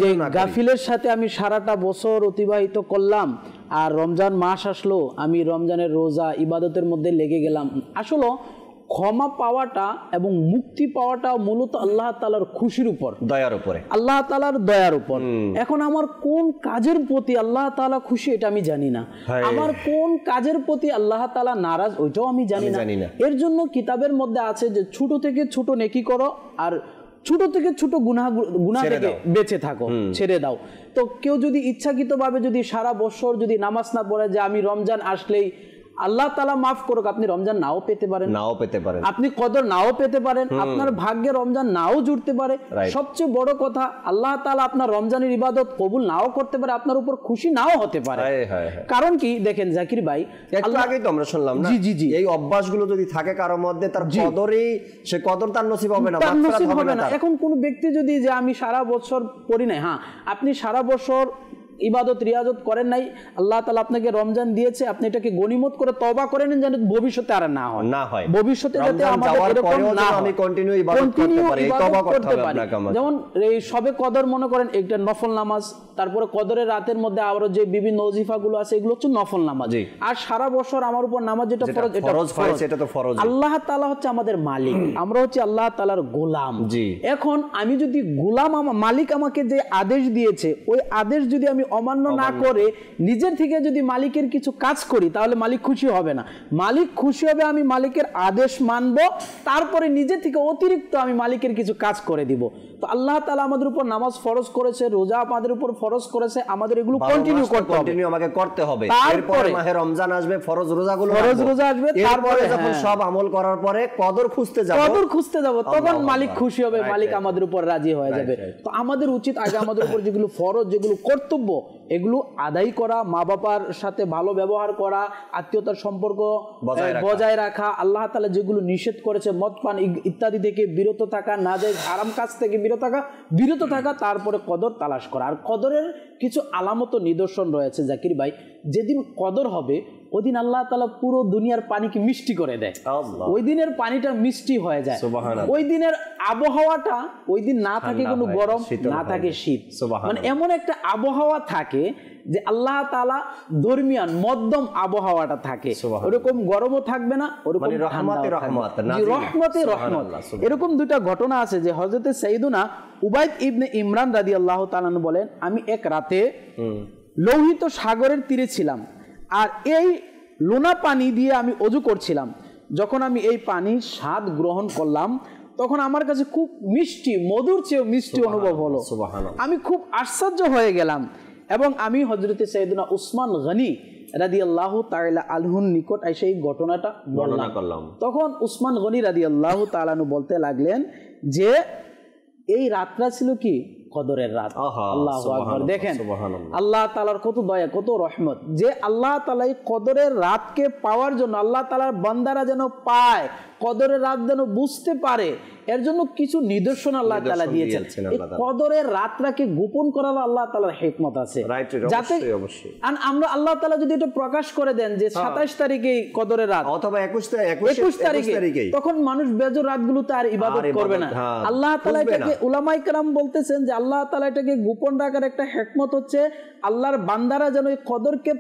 D: যে গাফিলের সাথে আমি সারাটা বছর অতিবাহিত করলাম আর রমজান মাস আসলো আমি রমজানের রোজা ইবাদতের মধ্যে লেগে গেলাম। আসলে ক্ষমা পাওয়াটা এবং মুক্তি পাওয়াটা মূলত আল্লাহ তাআলার খুশির উপর, দয়ার উপরে, আল্লাহ তাআলার দয়ার উপর। এখন আমার কোন কাজের প্রতি আল্লাহ তাআলা খুশি এটা আমি জানি না, আমার কোন কাজের প্রতি আল্লাহ তাআলা নারাজ ওইটাও আমি জানি না। এর জন্য কিতাবের মধ্যে আছে যে ছোট থেকে ছোট নেকি করো আর ছোট থেকে ছোট গুনাহ থেকে বেঁচে থাকো, ছেড়ে দাও। তো কেউ যদি ইচ্ছাকৃতভাবে যদি সারা বছর যদি নামাজ না পড়ে যে আমি রমজান আসলেই আল্লাহ তাআলা মাফ করুক, আপনি রমজান নাও পেতে পারেন, আপনি কদর নাও পেতে পারেন, আপনার ভাগ্যে রমজান নাও জুড়তে পারে। সবচেয়ে বড় কথা আল্লাহ তাআলা আপনার রমজানের ইবাদত কবুল নাও করতে পারে, আপনার উপর খুশি নাও হতে পারে। কারণ কি দেখেন জাকির ভাই,
B: একটু আগেই তো আমরা শুনলাম না, এই অভ্যাসগুলো যদি থাকে কারোর মধ্যে তার কদরই, সে কদর তার নসিব হবে না,
D: নসিব হবে না। এখন কোন ব্যক্তি যদি যে আমি সারা বছর পড়ি নাই, হ্যাঁ আপনি সারা বছর ইবাদত রিয়াজত করেন নাই, আল্লাহ তাআলা আপনাকে রমজান দিয়েছে, আপনি এটাকে গনিমত করে তওবা করে নেন যেন ভবিষ্যতে আর না হয়, ভবিষ্যতে যাতে আমাদের এরকম না হয়, আমি কন্টিনিউ ইবাদত করতে পারি, তওবা করতে পারি। যেমন এই শবে কদর মনে করেন একটা নফল নামাজ, তারপরে কদরের রাতের মধ্যে আরো যে বিভিন্ন ওজিফাগুলো আছে এগুলো হচ্ছে নফল নামাজ। আর সারা বছর আমার উপর নামাজ যেটা ফরজ এটা তো ফরজ। আল্লাহ তাআলা হচ্ছে আমাদের মালিক, আমরা হচ্ছে আল্লাহ তাআলার গোলাম। এখন আমি যদি গোলাম, মালিক আমাকে যে আদেশ দিয়েছে ওই আদেশ যদি আমি অমান্য না করে নিজের থেকে যদি মালিকের কিছু কাজ করি তাহলে মালিক খুশি হবে না। মালিক খুশি হবে আমি মালিকের আদেশ মানবো, তারপরে নিজে থেকে অতিরিক্ত আমি মালিকের কিছু কাজ করে দিব। তো আল্লাহ তাআলা আমাদের উপর নামাজ ফরজ করেছে, রোজা আমাদের উপর ফরজ করেছে, আমাদের এগুলো কন্টিনিউ
B: করতে হবে। এরপরে মাহে রমজান আসবে, ফরজ রোজা আসবে, তারপরে যখন সব আমল করার পরে কদর খুঁজতে যাব
D: তখন মালিক খুশি হবে, মালিক আমাদের উপর রাজি হয়ে যাবে। তো আমাদের উচিত আগে আমাদের উপর যেগুলো ফরজ, যেগুলো কর্তব্য এগুলো আদায় করা, মা বাবার সাথে ভালো ব্যবহার করা, আত্মীয়তার সম্পর্ক বজায় রাখা, আল্লাহ তাআলা যেগুলো নিষেধ করেছে মদ পান ইত্যাদি থেকে বিরত থাকা, নাজায়েজ হারাম কাজ থেকে বিরত থাকা, তারপরে কদর তালাশ করা। আর কদরের কিছু আলামত নিদর্শন রয়েছে জাকির ভাই। যেদিন কদর হবে ওই দিন আল্লাহ তাআলা পুরো দুনিয়ার পানিকে মিষ্টি করে দেয়, ওই দিনের পানিটা মিষ্টি হয়ে যায়। ওই দিনের আবহাওয়াটা ওই দিন না থাকে কোনো গরম, না থাকে শীত, মানে এমন একটা আবহাওয়া থাকে যে আল্লাহ তাআলা দরমিয়ান মধ্যম আবহাওয়াটা থাকে, ওরকম গরমও থাকবে না, ওরকম রহমতে রহমত। এরকম দুইটা ঘটনা আছে যে হযরতে সাইয়্যিদুনা উবাইদ ইবনে ইমরান রাদিয়াল্লাহু তাআলা বলেন, আমি এক রাতে লোহিত সাগরের তীরে ছিলাম আর এই লোনা পানি দিয়ে আমি ওযু করছিলাম। যখন আমি এই পানির স্বাদ গ্রহণ করলাম তখন আমার কাছে খুব মিষ্টি, মধুর চেয়ে মিষ্টি অনুভব হলো। আমি খুব আশ্চর্য হয়ে গেলাম এবং আমি হযরতে সাইয়্যিদুনা উসমান গনি রাদিয়াল্লাহু তাআলা আনহুর নিকট এসে এই ঘটনাটা বর্ণনা করলাম। তখন উসমান গনি রাদিয়াল্লাহু তাআলা আনহু বলতে লাগলেন যে এই রাতটা ছিল কি কদরের রাত। আল্লাহু আকবার। দেখেন আল্লাহ তাআলার কত দয়া, কত রহমত, যে আল্লাহ তাআলা এই কদরের রাতকে পাওয়ার জন্য আল্লাহ তাআলার বান্দারা যেন পায়, কদরের রাত যেন বুঝতে পারে, এর জন্য কিছু নিদর্শন আল্লাহ তাআলা দিয়েছেন। এই কদরের রাতটাকে গোপন করার আল্লাহ তাআলার হিকমত আছে, যাতে আমরা আল্লাহ তাআলা যদি এটা প্রকাশ করে দেন যে 27 তারিখে কদরের রাত অথবা 21 তারিখে, তখন মানুষ বেজর রাতগুলোতে আর ইবাদত করবে না। আল্লাহ তাআলা এটাকে উলামায়ে কেরাম বলতেছেন যে আল্লাহ তাআলা এটাকে গোপন রাখার একটা হিকমত হচ্ছে আল্লাহর বান্দারা যেন এই কদরকে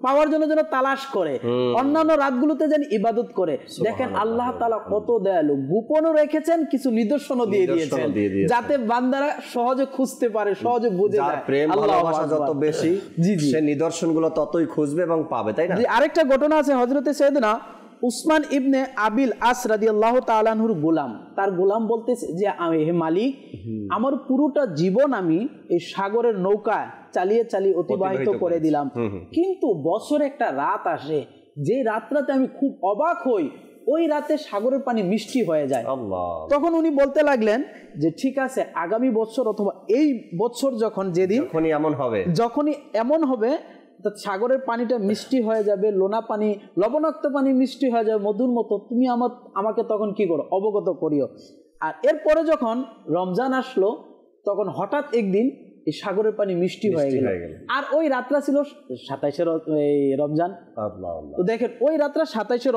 D: পাওয়ার জন্য যেন তালাশ করে, অন্যান্য রাতগুলোতে যেন ইবাদত করে। দেখেন আল্লাহ তাআলা কত দয়ালু, গোপনও রেখেছেন, কিছু নিদর্শনও দিয়ে দিয়েছেন যাতে বান্দারা সহজে খুঁজতে পারে, সহজে বুঝে যায়।
B: প্রেম ভালোবাসা যত বেশি সে নিদর্শনগুলো ততই খুঁজবে এবং পাবে, তাই না?
D: আরেকটা ঘটনা আছে, হযরতে সাইয়েদনা উসমান ইবনে আবিল আস রাদিয়াল্লাহু তাআলা আনহুর গোলাম, তার গোলাম বলতেছে যে হে মালিক, আমার পুরোটা জীবন আমি এই সাগরের নৌকা চালিয়ে চালিয়ে অতিবাহিত করে দিলাম, কিন্তু বছরে একটা রাত আসে যে রাতটাতে আমি খুব অবাক হই, ওই রাতে সাগরের পানি মিষ্টি হয়ে যায়। তখন উনি বলতে লাগলেন যে ঠিক আছে, আগামী বছর অথবা এই বছর যখনই এমন হবে সাগরের পানিটা মিষ্টি হয়ে যাবে, লোনা পানি, লবণাক্ত পানি মিষ্টি হয়ে যাবে মধুর মতো, তুমি আমাকে তখন কি করো, অবগত করিও। আর এরপরে যখন রমজান আসলো, তখন হঠাৎ একদিন এই সাগরের পানি মিষ্টি হয়ে গেল, আর ওই রাতটা ছিল 27শে রমজান। তো দেখেন ওই রাতটা 27শে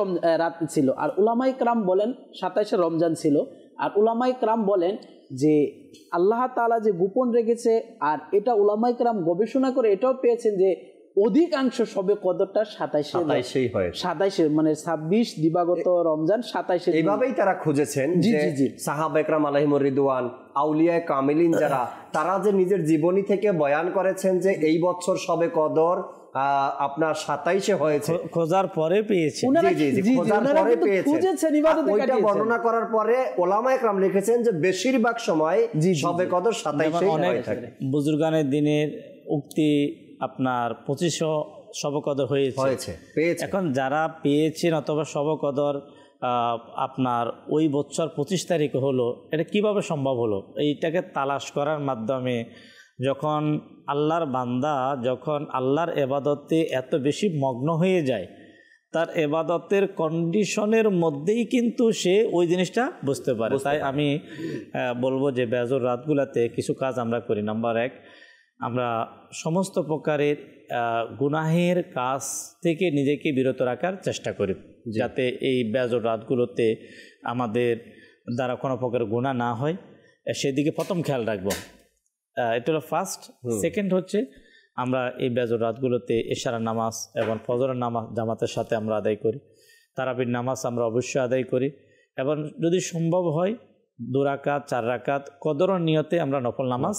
D: রাত ছিল, আর উলামায়ে কেরাম বলেন 27শে রমজান ছিল। আর উলামায়ে কেরাম বলেন যে আল্লাহ তাআলা যে গোপন রেখেছে, আর এটা উলামায়ে কেরাম গবেষণা করে এটাও পেয়েছেন যে অধিকাংশ সবে কদরটা 27শে মানে 26 দিবাগত রমজান 27শে,
B: এইভাবেই তারা খুঁজেছেন যে সাহাবা একরাম আলাইহিমুর রিদওয়ান, আউলিয়া কামিলিন যারা, তারা যে নিজের জীবনী থেকে বয়ান করেছেন যে এই বছর সবে কদর আপনার 27শে হয়েছে,
E: খোঁজার পরে পেয়েছে,
B: ওইটা বর্ণনা করার পরে ওলামায়ে কেরাম লিখেছেন যে বেশিরভাগ সময় সবে কদর 27শে হয়ে থাকে।
E: বুজুর্গানের দিনের উক্তি আপনার 2500 শবে কদর হয়েছে। এখন যারা পেয়েছেন অথবা শবে কদর আপনার ওই বছর 25 তারিখে হলো, এটা কিভাবে সম্ভব হলো? এইটাকে তালাশ করার মাধ্যমে যখন আল্লাহর বান্দা যখন আল্লাহর ইবাদতে এত বেশি মগ্ন হয়ে যায়, তার ইবাদতের কন্ডিশনের মধ্যেই কিন্তু সে ওই জিনিসটা বুঝতে পারে। তাই আমি বলবো যে বেজর রাতগুলাতে কিছু কাজ আমরা করি। নাম্বার 1, আমরা সমস্ত প্রকারের গুনাহের কাজ থেকে নিজেকে বিরত রাখার চেষ্টা করি, যাতে এই বেজর রাতগুলোতে আমাদের দ্বারা কোনো প্রকার গুনাহ না হয়, সেদিকে প্রথম খেয়াল রাখবো। এটা হলো ফার্স্ট। সেকেন্ড হচ্ছে আমরা এই বেজর রাতগুলোতে এশারের নামাজ এবং ফজরের নামাজ জামাতের সাথে আমরা আদায় করি। তারাবির নামাজ আমরা অবশ্যই আদায় করি, এবং যদি সম্ভব হয় 2 রাকাত 4 রাকাত কদরের নিয়তে আমরা নফল নামাজ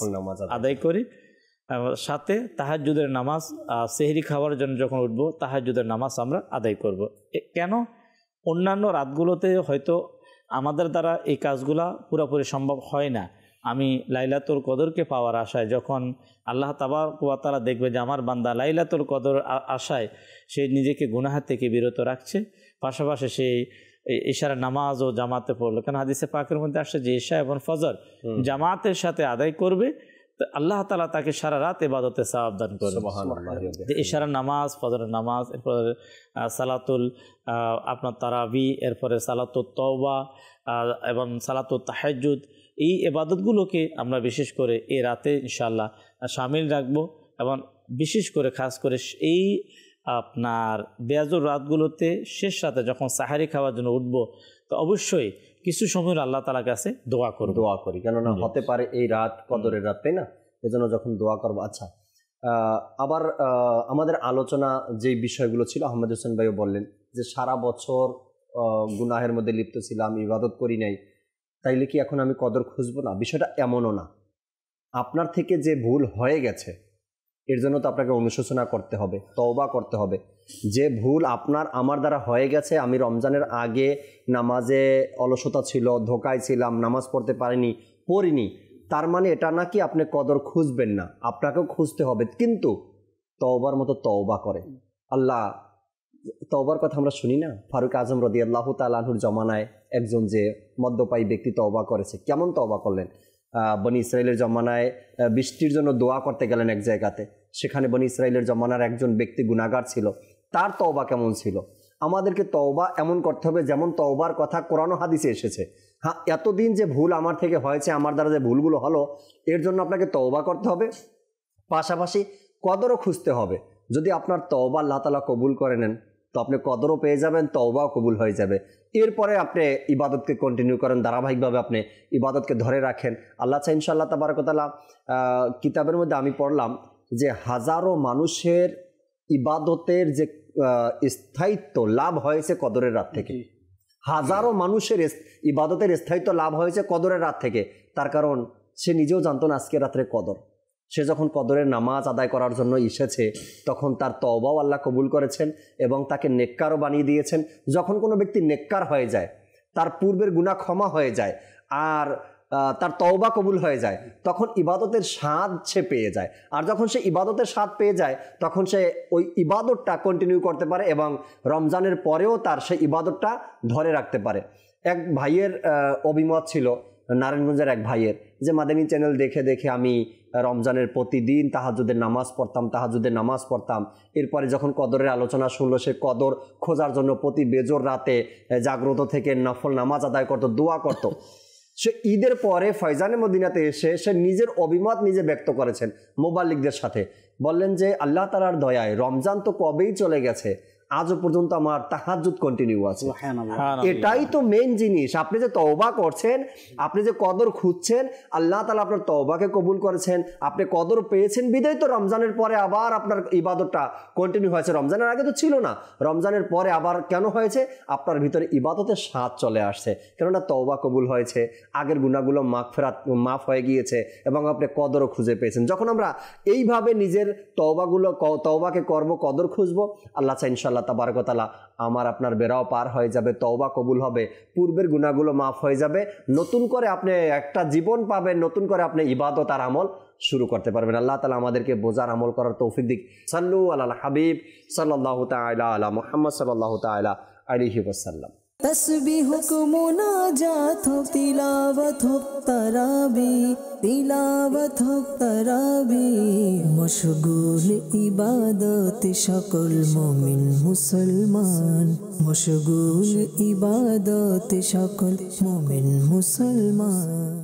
E: আদায় করি। সাথে তাহাজ্জুদের নামাজ, সেহরি খাওয়ার জন্য যখন উঠবো তাহাজ্জুদের নামাজ আমরা আদায় করব। কেন? অন্যান্য রাতগুলোতে হয়তো আমাদের দ্বারা এই কাজগুলা পুরোপুরি সম্ভব হয় না। আমি লাইলাতুল কদরকে পাওয়ার আশায়, যখন আল্লাহ তাবারক ওয়া তাআলা দেখবে যে আমার বান্দা লাইলাতুল কদর আশায় সে নিজেকে গুনাহ থেকে বিরত রাখছে, পাশাপাশি সেই ইশারা নামাজ ও জামাতে পড়লো, কেন হাদিসে পাকের মধ্যে আসছে যে ইশা এবং ফজর জামাতের সাথে আদায় করবে, আল্লাহ তাআলা তাকে সারা রাত ইবাদতে সওয়াব দান করবে। ইশারা নামাজ, ফজরের নামাজ, এরপরে সালাতুল আপনার তারাবি, এরপরে সালাতুত তওবা এবং সালাতুত তাহাজ্জুদ, এই ইবাদতগুলোকে আমরা বিশেষ করে এই রাতে ইনশাআল্লাহ শামিল রাখবো। এবং বিশেষ করে খাস করে এই আপনার বেজর রাতগুলোতে শেষ রাতে যখন সাহারি খাওয়ার জন্য উঠবো, তো অবশ্যই কিছু সময় আল্লাহ তাআলার কাছে দোয়া করি,
B: কেননা হতে পারে এই রাত কদরের রাত, তাই না? এজন্য যখন দোয়া করবো। আচ্ছা, আবার আমাদের আলোচনা যে বিষয়গুলো ছিল, আহমেদ হোসেন ভাইও বললেন যে সারা বছর গুনাহের মধ্যে লিপ্ত ছিলাম, ইবাদত করি নাই, তাইলে কি এখন আমি কদর খুঁজবো না? বিষয়টা এমনও না। আপনার থেকে যে ভুল হয়ে গেছে এর জন্য তো আপনাকে অনুশোচনা করতে হবে, তওবা করতে হবে। যে ভুল আমার দ্বারা হয়ে গেছে, আমি রমজানের আগে নামাজে অলসতা ছিল, ধোকায় ছিলাম, নামাজ পড়তে পড়িনি, তার মানে এটা না কি আপনি কদর খুঁজবেন না, আপনাকেও খুঁজতে হবে, কিন্তু তওবার মতো তওবা করে। আল্লাহ তওবার কথা আমরা শুনি না? ফারুক আজম রাদিয়াল্লাহু তাআলা আনহুর জমানায় একজন যে মদ্যপায়ী ব্যক্তি তওবা করেছে, কেমন তওবা করলেন? বনি ইসরাইলের জমানায় বৃষ্টির জন্য দোয়া করতে গেলেন এক জায়গাতে, সেখানে বনি ইসরাইলের জমানার একজন ব্যক্তি গুনাহগার ছিল, তার তওবা কেমন ছিল? আমাদেরকে তওবা এমন করতে হবে যেমন তওবার কথা কোরআন ও হাদিসে এসেছে। হ্যাঁ, এতদিন যে ভুল আমার থেকে হয়েছে, আমার দ্বারা যে ভুলগুলো হলো, এর জন্য আপনাকে তওবা করতে হবে, পাশাপাশি কদরও খুঁজতে হবে। যদি আপনার তওবা আল্লাহ তাআলা কবুল করে নেন, তো আপনি কদরও পেয়ে যাবেন, তওবাও কবুল হয়ে যাবে। এরপরে আপনি ইবাদতকে কন্টিনিউ করেন, ধারাবাহিকভাবে আপনি ইবাদতকে ধরে রাখেন। আল্লাহ চাই ইনশাআল্লাহ তাবারক ওয়া তাআলা কিতাবের মধ্যে আমি পড়লাম যে হাজারো মানুষের ইবাদতের যে স্থায়িত্ব লাভ হয়েছে কদরের রাত থেকে। হাজারো মানুষের ইবাদতের স্থায়িত্ব লাভ হয়েছে কদরের রাত থেকে। তার কারণ সে নিজেও জানতো না আজকে রাত্রে কদর। সে যখন কদরের নামাজ আদায় করার জন্য এসেছে তখন তার তওবাও আল্লাহ কবুল করেছেন এবং তাকে নেককারও বানিয়ে দিয়েছেন। যখন কোনো ব্যক্তি নেককার হয়ে যায়, তার পূর্বের গুনাহ ক্ষমা হয়ে যায় আর তার তওবা কবুল হয়ে যায়, তখন ইবাদতের স্বাদ সে পেয়ে যায়। আর যখন সে ইবাদতের স্বাদ পেয়ে যায় তখন সে ওই ইবাদতটা কন্টিনিউ করতে পারে এবং রমজানের পরেও তার সেই ইবাদতটা ধরে রাখতে পারে। এক ভাইয়ের অভিমত ছিল, নারায়ণগঞ্জের এক ভাইয়ের, যে মাদানী চ্যানেল দেখে দেখে আমি রমজানের প্রতিদিন তাহাজ্জুদের নামাজ পড়তাম। এরপরে যখন কদরের আলোচনা শুনলো, সে কদর খোঁজার জন্য প্রতি বেজোর রাতে জাগ্রত থেকে নফল নামাজ আদায় করতো, দোয়া করত। সে ঈদের পরে ফয়জানে মদিনাতে এসে সে নিজের অভিমত নিজে ব্যক্ত করেছেন মুবাল্লিগদের সাথে। বললেন যে আল্লাহ তাআলার দয়ায় রমজান তো কবেই চলে গেছে, আজও পর্যন্ত আমার তাহাজ্জুদ কন্টিনিউ আছে। এটাই তো মেইন জিনিস। আপনি যে তওবা করছেন, আপনি যে কদর খুঁজছেন, আল্লাহ তাআলা আপনার তওবাকে কবুল করেছেন, আপনি কদর পেয়েছেন বিদায় তো রমজানের পরে আবার আপনার ইবাদতটা কন্টিনিউ হয়েছে। রমজানের আগে তো ছিল না, রমজানের পরে আবার কেন হয়েছে? আপনার ভিতরে ইবাদতের স্বাদ চলে আসছে, কেননা তওবা কবুল হয়েছে, আগের গুনাহগুলো মাফ হয়ে গিয়েছে এবং আপনি কদরও খুঁজে পেয়েছেন। যখন আমরা এইভাবে নিজের তওবাকে করব, কদর খুঁজবো, আল্লাহ চাই ইনশাআল্লাহ তাবারক ওয়া তাআলা আমার আপনার বেরাও পার হয়ে যাবে, তওবা কবুল হবে, পূর্বের গুনাহগুলো মাফ হয়ে যাবে, নতুন করে আপনি একটা জীবন পাবেন, নতুন করে আপনি ইবাদত আর আমল শুরু করতে পারবেন। আল্লাহ তাআলা আমাদেরকে বোঝার আমল করার তৌফিক দিক। সাল্লু আলাল হাবিব সাল্লাল্লাহু তাআলা আলা মুহাম্মদ সাল্লাল্লাহু তাআলা আলাইহি ওয়াসাল্লাম।
A: तस्बीह को मुनाजात हो, तिलावत हो तराबी, मशगूल इबादत सकल मोमिन मुसलमान, मशगूल इबादत सकल मोमिन मुसलमान।